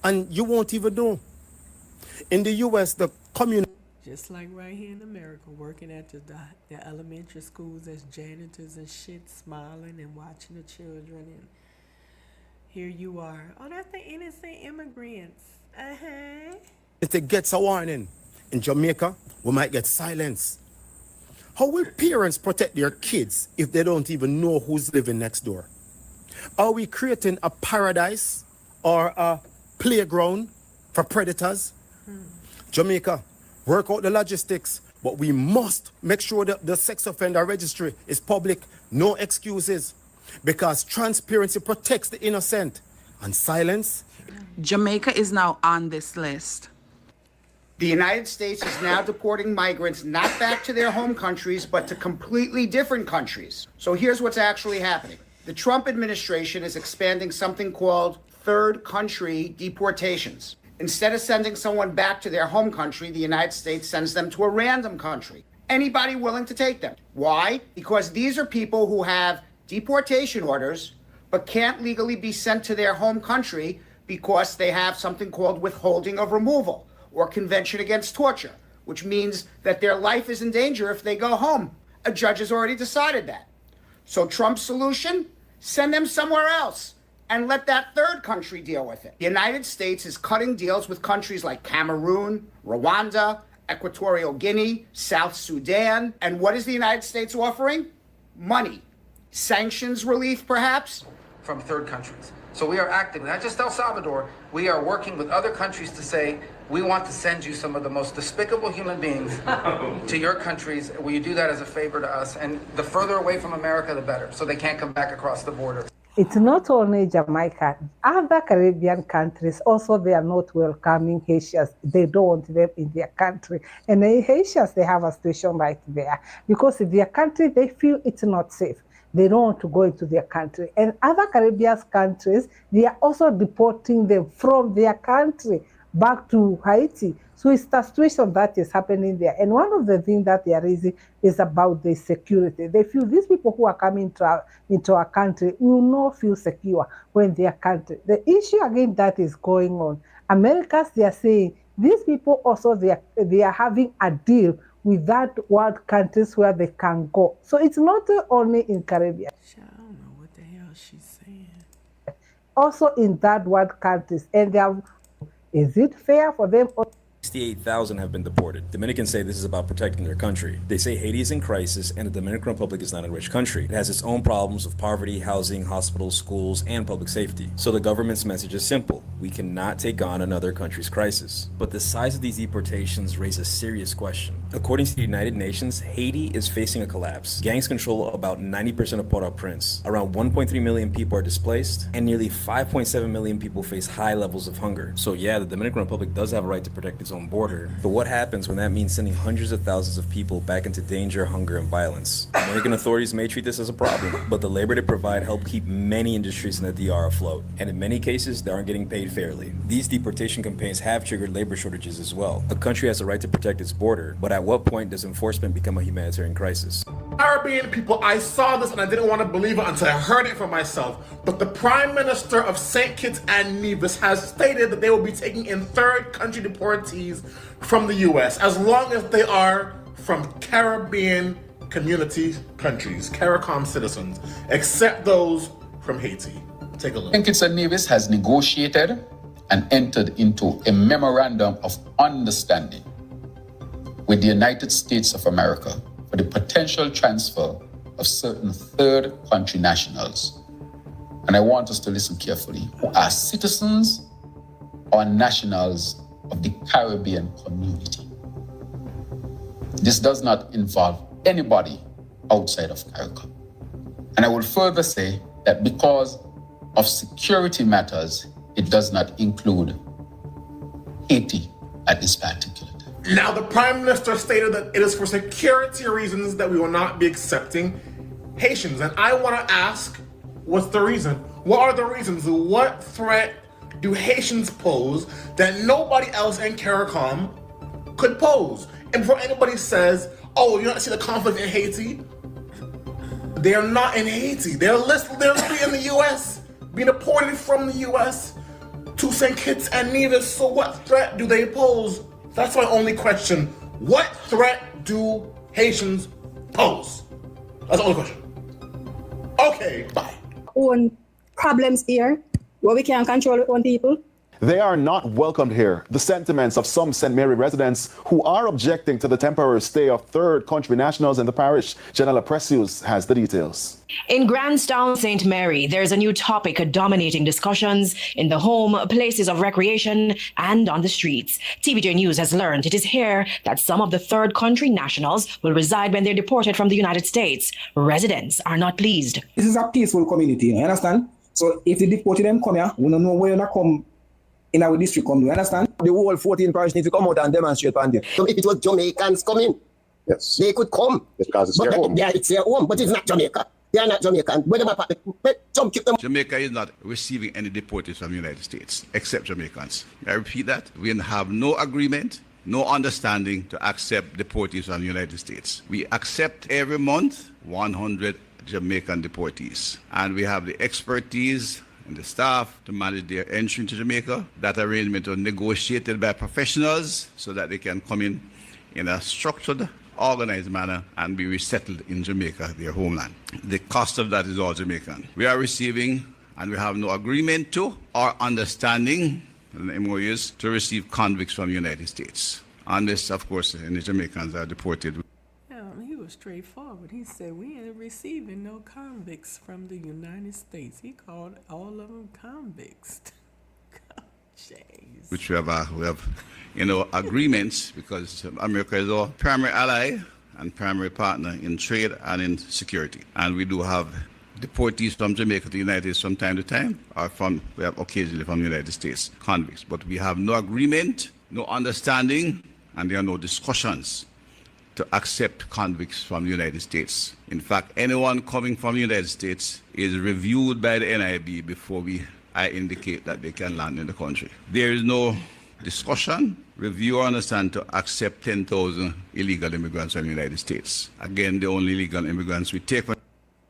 and you won't even know. In the US, the community Just like right here in America, working at the elementary schools as janitors and shit, smiling and watching the children. And here you are. Oh, that's the innocent immigrants. it gets a warning. In Jamaica, we might get silence. How will parents protect their kids if they don't even know who's living next door? Are we creating a paradise or a playground for predators? Jamaica, work out the logistics, but we must make sure that the sex offender registry is public, no excuses, because transparency protects the innocent, and silence. Jamaica is now on this list. The United States is now deporting migrants not back to their home countries, but to completely different countries. So here's what's actually happening. The Trump administration is expanding something called third country deportations. Instead of sending someone back to their home country, the United States sends them to a random country. Anybody willing to take them. Why? Because these are people who have deportation orders, but can't legally be sent to their home country because they have something called withholding of removal or Convention Against Torture, which means that their life is in danger if they go home. A judge has already decided that. So Trump's solution? Send them somewhere else and let that third country deal with it. The United States is cutting deals with countries like Cameroon, Rwanda, Equatorial Guinea, South Sudan. And what is the United States offering? Money. Sanctions relief, perhaps? From third countries. So we are acting, not just El Salvador, we are working with other countries to say, we want to send you some of the most despicable human beings to your countries. Will you do that as a favor to us? And the further away from America, the better, so they can't come back across the border. It's not only Jamaica. Other Caribbean countries also, they are not welcoming Haitians. They don't want them in their country. And the Haitians, they have a situation right there. Because in their country, they feel it's not safe. They don't want to go into their country. And other Caribbean countries, they are also deporting them from their country back to Haiti. So it's the situation that is happening there. And one of the things that they are raising is about the security. They feel these people who are coming into our country will not feel secure when their country. The issue again that is going on, Americans, they are saying these people also, they are having a deal with that world countries where they can go. So it's not only in Caribbean. I don't know what the hell she's saying. Also in that world countries. And they are, is it fair for them? 68,000 have been deported. Dominicans say this is about protecting their country. They say Haiti is in crisis and the Dominican Republic is not a rich country. It has its own problems of poverty, housing, hospitals, schools, and public safety. So the government's message is simple. We cannot take on another country's crisis. But the size of these deportations raise a serious question. According to the United Nations, Haiti is facing a collapse. Gangs control about 90% of Port-au-Prince. Around 1.3 million people are displaced, and nearly 5.7 million people face high levels of hunger. So yeah, the Dominican Republic does have a right to protect its own border, but what happens when that means sending hundreds of thousands of people back into danger, hunger, and violence? American authorities may treat this as a problem, but the labor they provide help keep many industries in the DR afloat, and in many cases, they aren't getting paid fairly. These deportation campaigns have triggered labor shortages as well. A country has a right to protect its border, but at what point does enforcement become a humanitarian crisis? Caribbean people, I saw this and I didn't want to believe it until I heard it for myself. But the Prime Minister of St. Kitts and Nevis has stated that they will be taking in third country deportees from the US as long as they are from Caribbean community countries, CARICOM citizens, except those from Haiti. Take a look. St. Kitts and Nevis has negotiated and entered into a memorandum of understanding with the United States of America for the potential transfer of certain third country nationals. And I want us to listen carefully, who are citizens or nationals of the Caribbean community. This does not involve anybody outside of CARICOM. And I would further say that because of security matters, it does not include Haiti at this particular time. Now, the Prime Minister stated that it is for security reasons that we will not be accepting Haitians. And I want to ask, what's the reason? What are the reasons? What threat do Haitians pose that nobody else in CARICOM could pose? And before anybody says, oh, you don't see the conflict in Haiti, they're not in Haiti. They're literally in the U.S., being deported from the U.S. to St. Kitts and Nevis. So what threat do they pose? That's my only question. What threat do Haitians pose? That's the only question. Okay, bye. Own problems here, where we can't control our own people. They are not welcomed here. The sentiments of some St. Mary residents who are objecting to the temporary stay of third country nationals in the parish. Janella Precious has the details. In Grandstown, St. Mary, there's a new topic dominating discussions in the home, places of recreation, and on the streets. TVJ News has learned it is here that some of the third country nationals will reside when they're deported from the United States. Residents are not pleased. This is a peaceful community, you understand? So if the deported them come here, we don't know where they're come in our district come, do you understand? The whole 14 parish need to come out and demonstrate on it. So if it was Jamaicans coming, yes, they could come. Because it's their home. Yeah, it's their home, but it's not Jamaica. They are not Jamaican. Jamaica is not receiving any deportees from the United States, except Jamaicans. I repeat that. We have no agreement, no understanding to accept deportees from the United States. We accept every month 100 Jamaican deportees. And we have the expertise and the staff to manage their entry into Jamaica. That arrangement was negotiated by professionals so that they can come in a structured, organized manner and be resettled in Jamaica, their homeland. The cost of that is all Jamaican. We are receiving, and we have no agreement to or understanding, the MOUs, to receive convicts from the United States. Unless, of course, any Jamaicans are deported. He was straightforward. He said, we ain't receiving no convicts from the United States. He called all of them convicts. Jeez. Which we have agreements, because America is our primary ally and primary partner in trade and in security. And we do have deportees from Jamaica to the United States from time to time, we have occasionally from the United States convicts. But we have no agreement, no understanding, and there are no discussions to accept convicts from the United States. In fact, anyone coming from the United States is reviewed by the NIB before I indicate that they can land in the country. There is no discussion, review, or understand to accept 10,000 illegal immigrants from the United States. Again, the only illegal immigrants we take from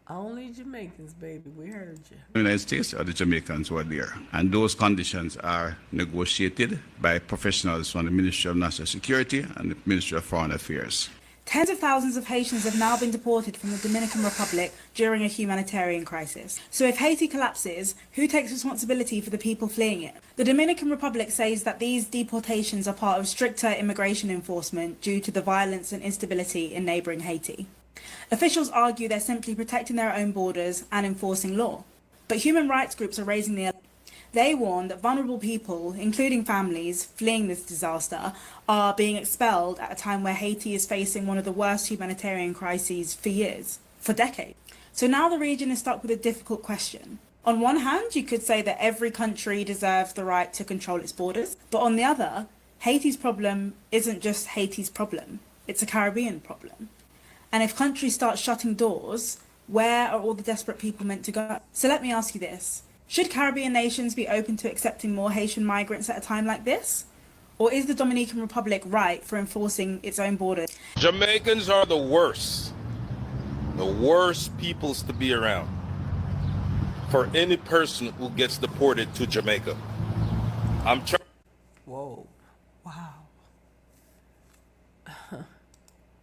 only Jamaicans, baby. We heard you. the United States are the Jamaicans who are there. And those conditions are negotiated by professionals from the Ministry of National Security and the Ministry of Foreign Affairs. Tens of thousands of Haitians have now been deported from the Dominican Republic during a humanitarian crisis. So if Haiti collapses, who takes responsibility for the people fleeing it? The Dominican Republic says that these deportations are part of stricter immigration enforcement due to the violence and instability in neighbouring Haiti. Officials argue they're simply protecting their own borders and enforcing law. But human rights groups are raising the alarm. They warn that vulnerable people, including families fleeing this disaster, are being expelled at a time where Haiti is facing one of the worst humanitarian crises for decades. So now the region is stuck with a difficult question. On one hand, you could say that every country deserves the right to control its borders. But on the other, Haiti's problem isn't just Haiti's problem. It's a Caribbean problem. And if countries start shutting doors, where are all the desperate people meant to go? So let me ask you this. Should Caribbean nations be open to accepting more Haitian migrants at a time like this? Or is the Dominican Republic right for enforcing its own borders? Jamaicans are the worst. the worst peoples to be around for any person who gets deported to Jamaica. I'm Whoa. Wow.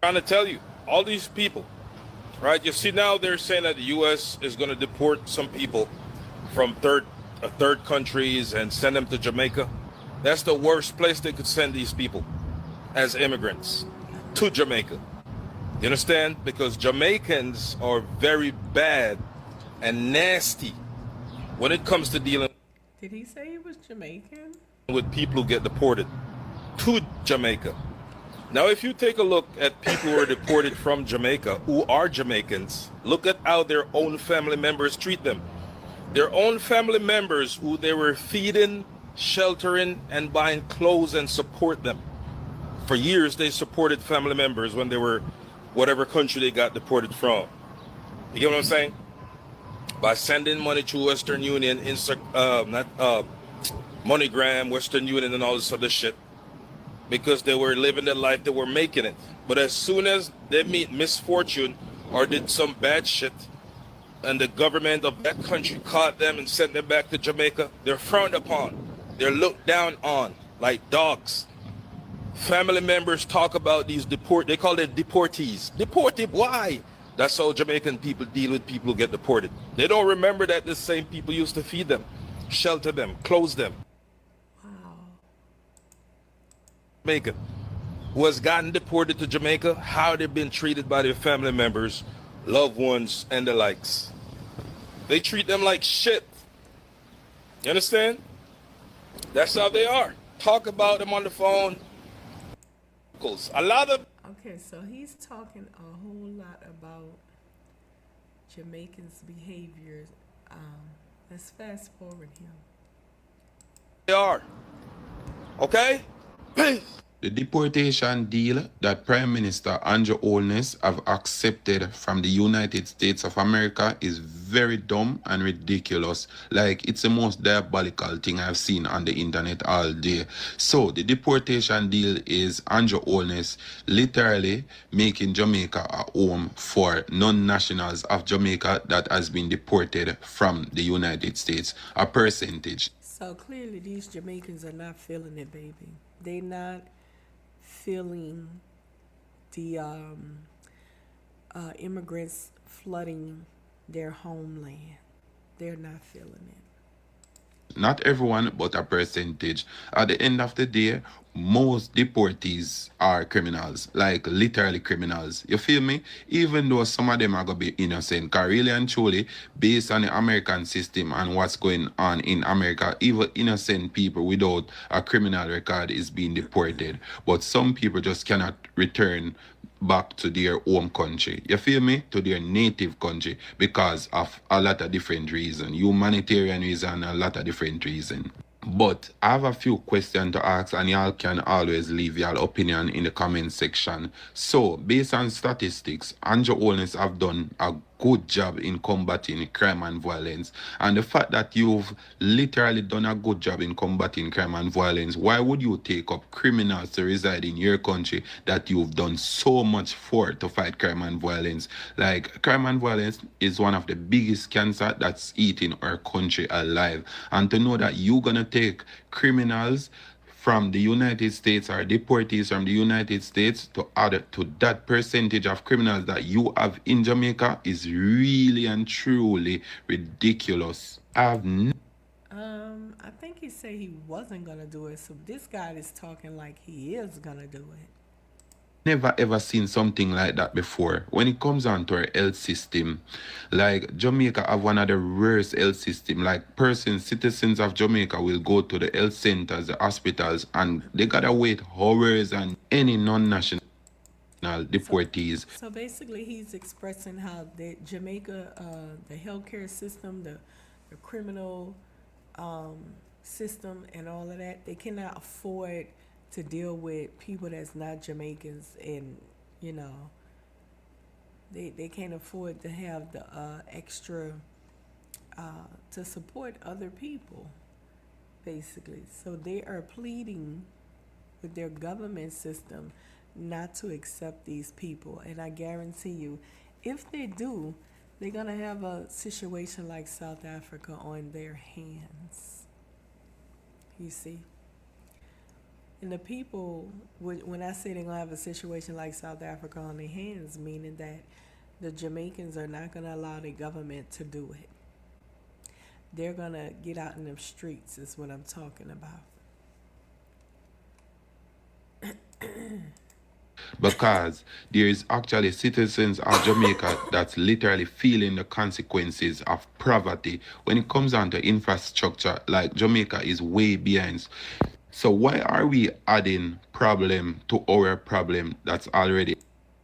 trying to tell you, all these people, right? You see now they're saying that the U.S. is going to deport some people from third countries and send them to Jamaica. That's the worst place they could send these people as immigrants, to Jamaica. You understand? Because Jamaicans are very bad and nasty when it comes to dealing Did he say he was Jamaican? with people who get deported to Jamaica. Now, if you take a look at people who are deported from Jamaica, who are Jamaicans, look at how their own family members treat them. Their own family members who they were feeding, sheltering, and buying clothes and support them. For years, they supported family members when they were whatever country they got deported from. You get what I'm saying? By sending money to Western Union, MoneyGram, Western Union, and all this other shit, because they were living the life, they were making it. But as soon as they meet misfortune or did some bad shit, and the government of that country caught them and sent them back to Jamaica, they're frowned upon. They're looked down on like dogs. Family members talk about these they call it deportees. Deported, why? That's how Jamaican people deal with people who get deported. They don't remember that the same people used to feed them, shelter them, clothe them. Jamaica, who has gotten deported to Jamaica, how they've been treated by their family members, loved ones, and the likes. They treat them like shit. You understand? That's how they are. Talk about them on the phone. A lot of... Okay, so he's talking a whole lot about Jamaicans' behaviors. Let's fast forward him. They are. Okay? The deportation deal that Prime Minister Andrew Holness have accepted from the United States of America is very dumb and ridiculous. Like, it's the most diabolical thing I've seen on the internet all day. So the deportation deal is Andrew Holness literally making Jamaica a home for non-nationals of Jamaica that has been deported from the United States, a percentage. So clearly these Jamaicans are not feeling it, baby. They not feeling the immigrants flooding their homeland. They're not feeling it. Not everyone, but a percentage. At the end of the day, most deportees are criminals, like literally criminals. You feel me? Even though some of them are going to be innocent, because really and truly, based on the American system and what's going on in America, even innocent people without a criminal record is being deported. But some people just cannot return back to their home country. You feel me? To their native country because of a lot of different reasons. Humanitarian reason, a lot of different reasons. But I have a few questions to ask, and y'all can always leave your opinion in the comment section. So, based on statistics, Andrew Holness have done a good job in combating crime and violence. And the fact that you've literally done a good job in combating crime and violence, why would you take up criminals to reside in your country that you've done so much for to fight crime and violence? Like, crime and violence is one of the biggest cancer that's eating our country alive. And to know that you're gonna take criminals from the United States or deportees from the United States to add to that percentage of criminals that you have in Jamaica is really and truly ridiculous. I think he said he wasn't gonna do it, so this guy is talking like he is gonna do it. Never ever seen something like that before. When it comes on to our health system, like Jamaica have one of the worst health system. Like citizens of Jamaica will go to the health centers, the hospitals, and they gotta wait hours and any non-national deportees. So basically he's expressing how Jamaica, the healthcare system, the criminal system and all of that, they cannot afford to deal with people that's not Jamaicans, and you know they can't afford to have the extra to support other people, basically. So they are pleading with their government system not to accept these people, and I guarantee you if they do, they're going to have a situation like South Africa on their hands. You see? And the people, when I say they're going to have a situation like South Africa on their hands, meaning that the Jamaicans are not going to allow the government to do it. They're going to get out in the streets is what I'm talking about. Because there is actually citizens of Jamaica that's literally feeling the consequences of poverty when it comes down to infrastructure. Like Jamaica is way behind. So why are we adding problem to our problem that's already?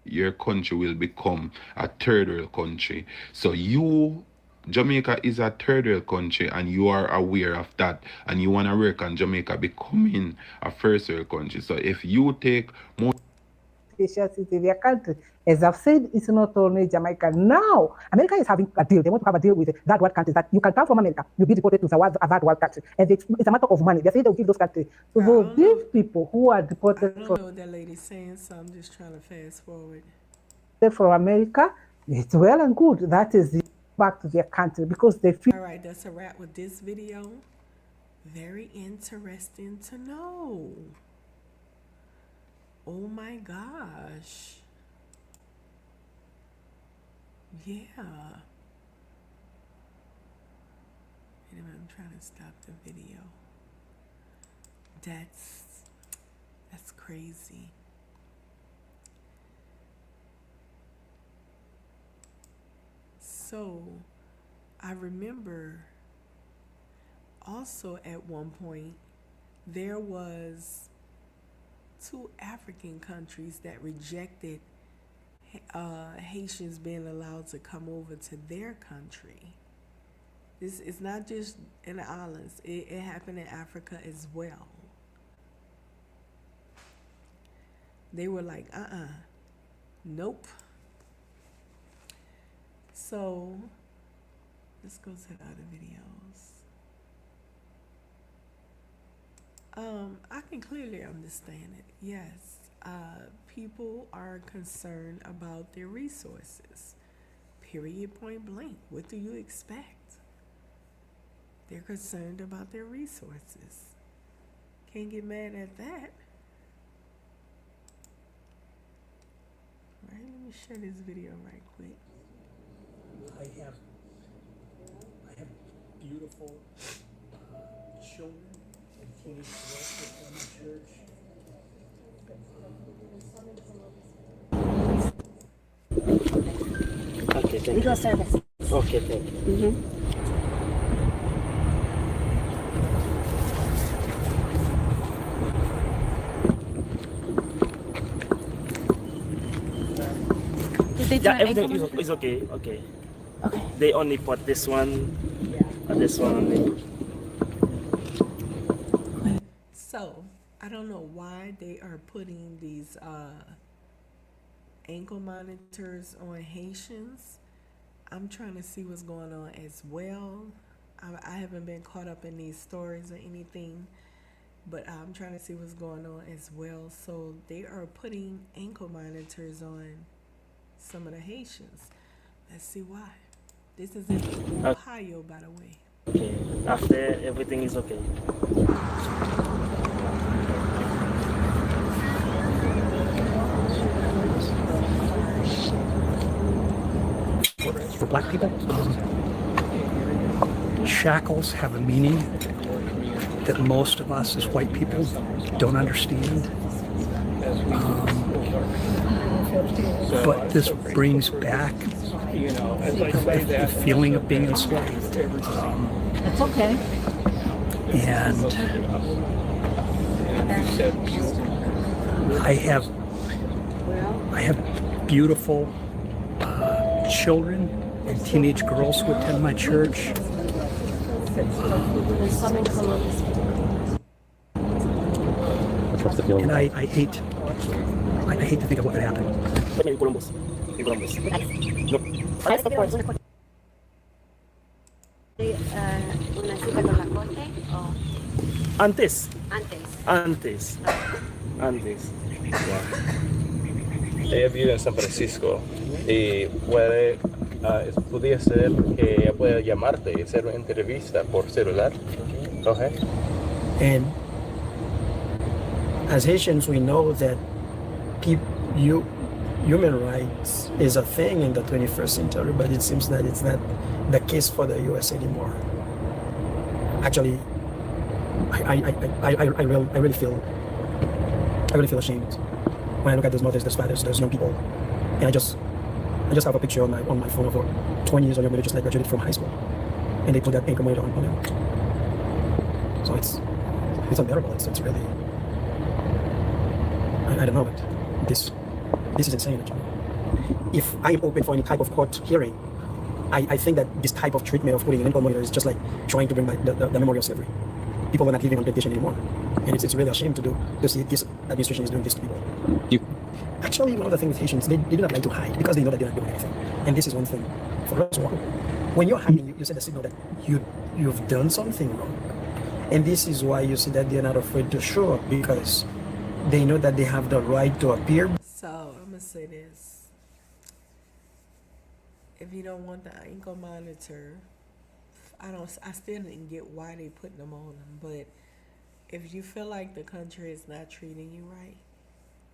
Your country will become a third world country. So Jamaica is a third world country and you are aware of that and you want to work on Jamaica becoming a first world country. So if you take more in their country. As I've said, it's not only Jamaica. Now, America is having a deal. They want to have a deal with that world countries that you can come from America, you'll be deported to a third world country. And it's a matter of money. They say they'll give those countries. So these people who are deported I don't know what that lady's saying, so I'm just trying to fast forward. From America, it's well and good. That is back to their country because they feel. All right, that's a wrap with this video. Very interesting to know. Oh my gosh. Yeah. Anyway, I'm trying to stop the video. That's crazy. So, I remember also at one point there was 2 African countries that rejected Haitians being allowed to come over to their country. This is not just in the islands. It happened in Africa as well. They were like, nope. So, let's go to the other videos. I can clearly understand it. Yes, people are concerned about their resources. Period, point blank. What do you expect? They're concerned about their resources. Can't get mad at that. All right, let me share this video right quick. I have beautiful children and teenage girls in my church. Okay, thank you. Service. Okay, thank you. Yeah, everything is okay. Okay. Okay. They only put this one, this one only. So, I don't know why they are putting these ankle monitors on Haitians. I'm trying to see what's going on as well. I haven't been caught up in these stories or anything, but I'm trying to see what's going on as well. So, they are putting ankle monitors on some of the Haitians. Let's see why. This is in Ohio, by the way. Okay. After everything is okay. For black people, shackles have a meaning that most of us as white people don't understand. But this brings back the feeling of being enslaved. That's okay. And I have beautiful children and teenage girls who attend my church. And I hate to think of what could happen. Antes. Yeah. Ella vive en San Francisco y pudiera ser que ella pueda llamarte y hacer una entrevista por celular. Okay. And as Haitians, we know that human rights is a thing in the 21st century, but it seems that it's not the case for the U.S. anymore. Actually, I really feel ashamed when I look at those mothers, those fathers, those young people, and I just have a picture on my phone of a 20 years old young lady just like graduated from high school, and they put that anchor money on them. So it's unbearable. It's really, I don't know, but this is insane. Actually, if I'm open for any type of court hearing, I think that this type of treatment of putting an ankle monitor is just like trying to bring back the memory of slavery. People are not living on plantation anymore, and it's really a shame to see this administration is doing this to people. Actually, one of the things with Haitians, they do not like to hide because they know that they're not doing anything. And this is one thing for us. When you're hiding, you send a signal that you've done something wrong, and this is why you see that they're not afraid to show up, because they know that they have the right to appear. So I'm gonna say this: if you don't want the ankle monitor, I still didn't get why they putting them on them, but if you feel like the country is not treating you right,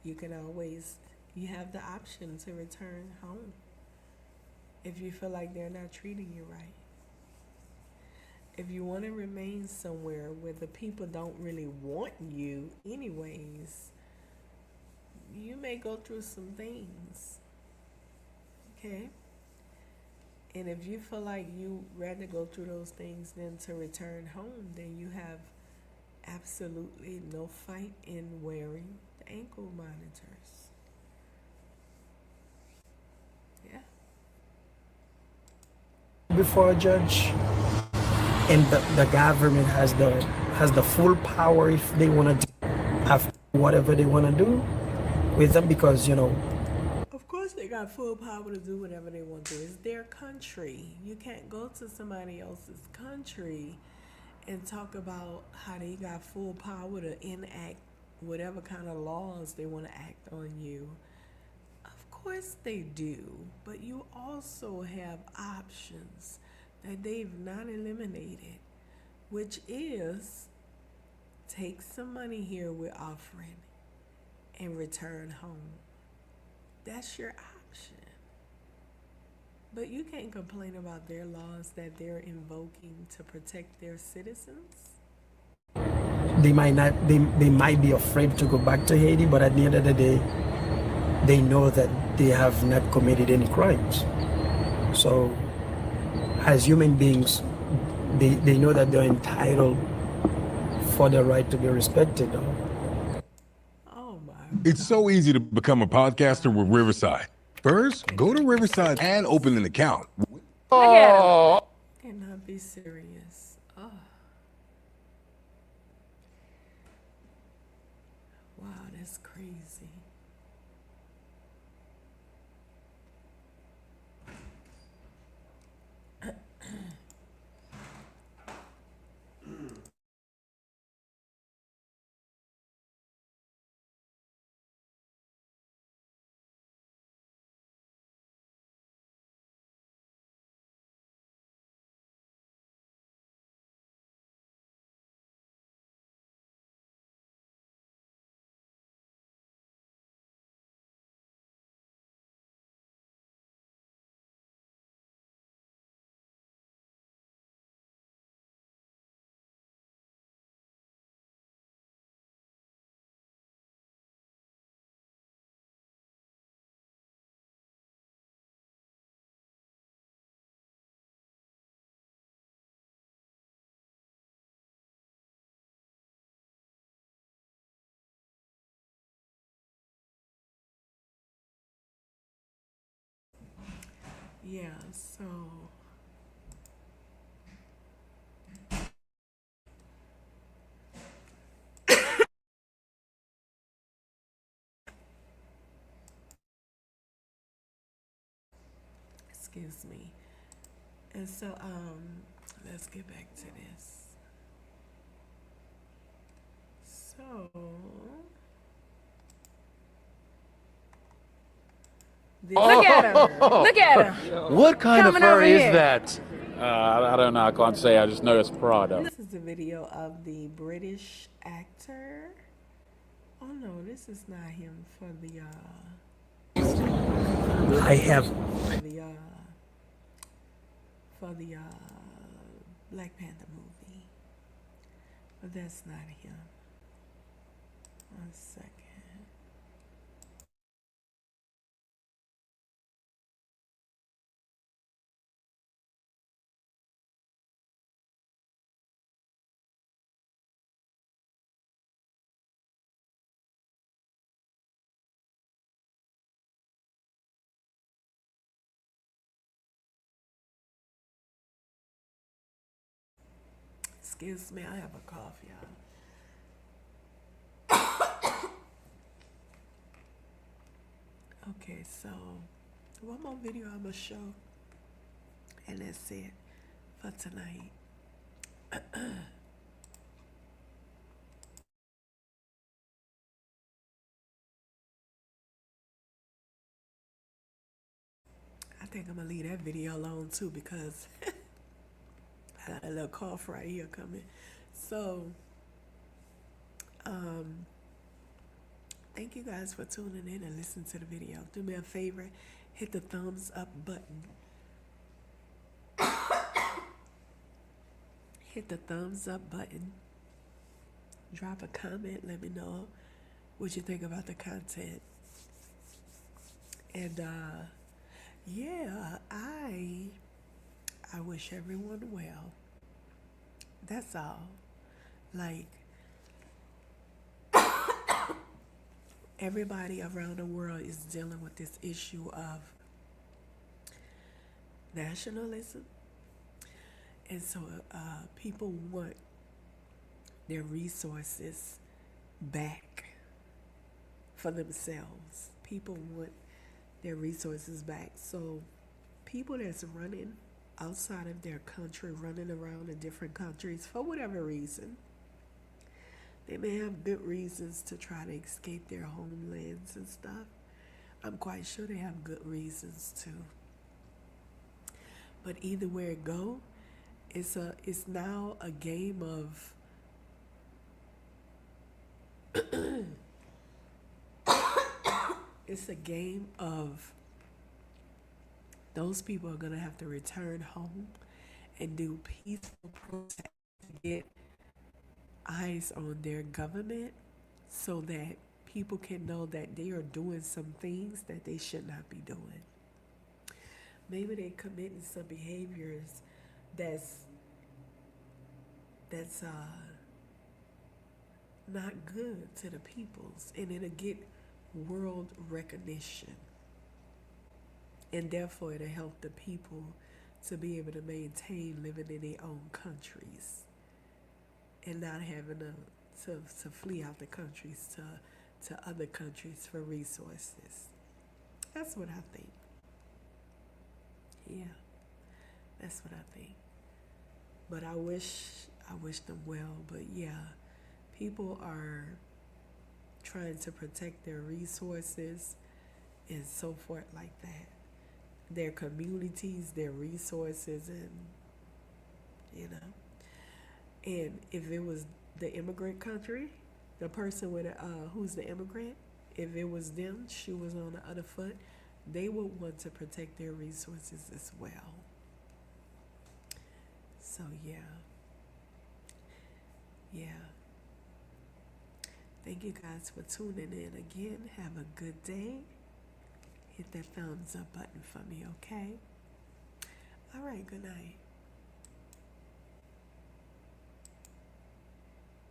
you have the option to return home. If you feel like they're not treating you right. If you want to remain somewhere where the people don't really want you anyways, you may go through some things. Okay? And if you feel like you rather go through those things than to return home, then you have absolutely no fight in wearing the ankle monitors. Yeah. Before a judge, and the government has the full power if they want to have whatever they want to do with them, because Of course they got full power to do whatever they want to do. It's their country. You can't go to somebody else's country and talk about how they got full power to enact whatever kind of laws they want to act on you. Of course they do, but you also have options that they've not eliminated, which is take some money here we're offering and return home. That's your option. But you can't complain about their laws that they're invoking to protect their citizens. they might be afraid to go back to Haiti, but at the end of the day, they know that they have not committed any crimes. So as human beings, they know that they're entitled for the right to be respected. It's so easy to become a podcaster with Riverside. First, go to Riverside and open an account. Oh. Cannot be serious. Oh. Wow, that's crazy. Yeah, so excuse me. And so let's get back to this. So Look at him. Look at him. What kind Coming of fur over is here. that? I don't know. I can't say. I just know it's Prada. This is a video of the British actor. Oh no, this is not him for the I have for the Black Panther movie. But that's not him. 1 second. Excuse me, I have a cough, y'all. Okay, so one more video I'm gonna show, and that's it for tonight. I think I'm gonna leave that video alone too because I got a little cough right here coming. So, thank you guys for tuning in and listening to the video. Do me a favor, hit the thumbs up button. Hit the thumbs up button. Drop a comment. Let me know what you think about the content. And yeah, I wish everyone well. That's all. Like, everybody around the world is dealing with this issue of nationalism. And so people want their resources back for themselves. People want their resources back. So people that's running outside of their country, running around in different countries for whatever reason, they may have good reasons to try to escape their homelands and stuff. I'm quite sure they have good reasons too. But either way it go, it's now a game of it's a game of those people are gonna have to return home and do peaceful protests to get eyes on their government so that people can know that they are doing some things that they should not be doing. Maybe they're committing some behaviors that's not good to the peoples, and it'll get world recognition, and therefore it'll help the people to be able to maintain living in their own countries and not having to flee out the countries to other countries for resources. That's what I think. Yeah, that's what I think. But I wish them well. But yeah, people are trying to protect their resources and so forth like that. Their communities, their resources, and you know. And if it was the immigrant country, the person with who's the immigrant, if it was them, shoe was on the other foot, they would want to protect their resources as well. So yeah. Thank you guys for tuning in again. Have a good day. Hit that thumbs up button for me, okay? All right, good night.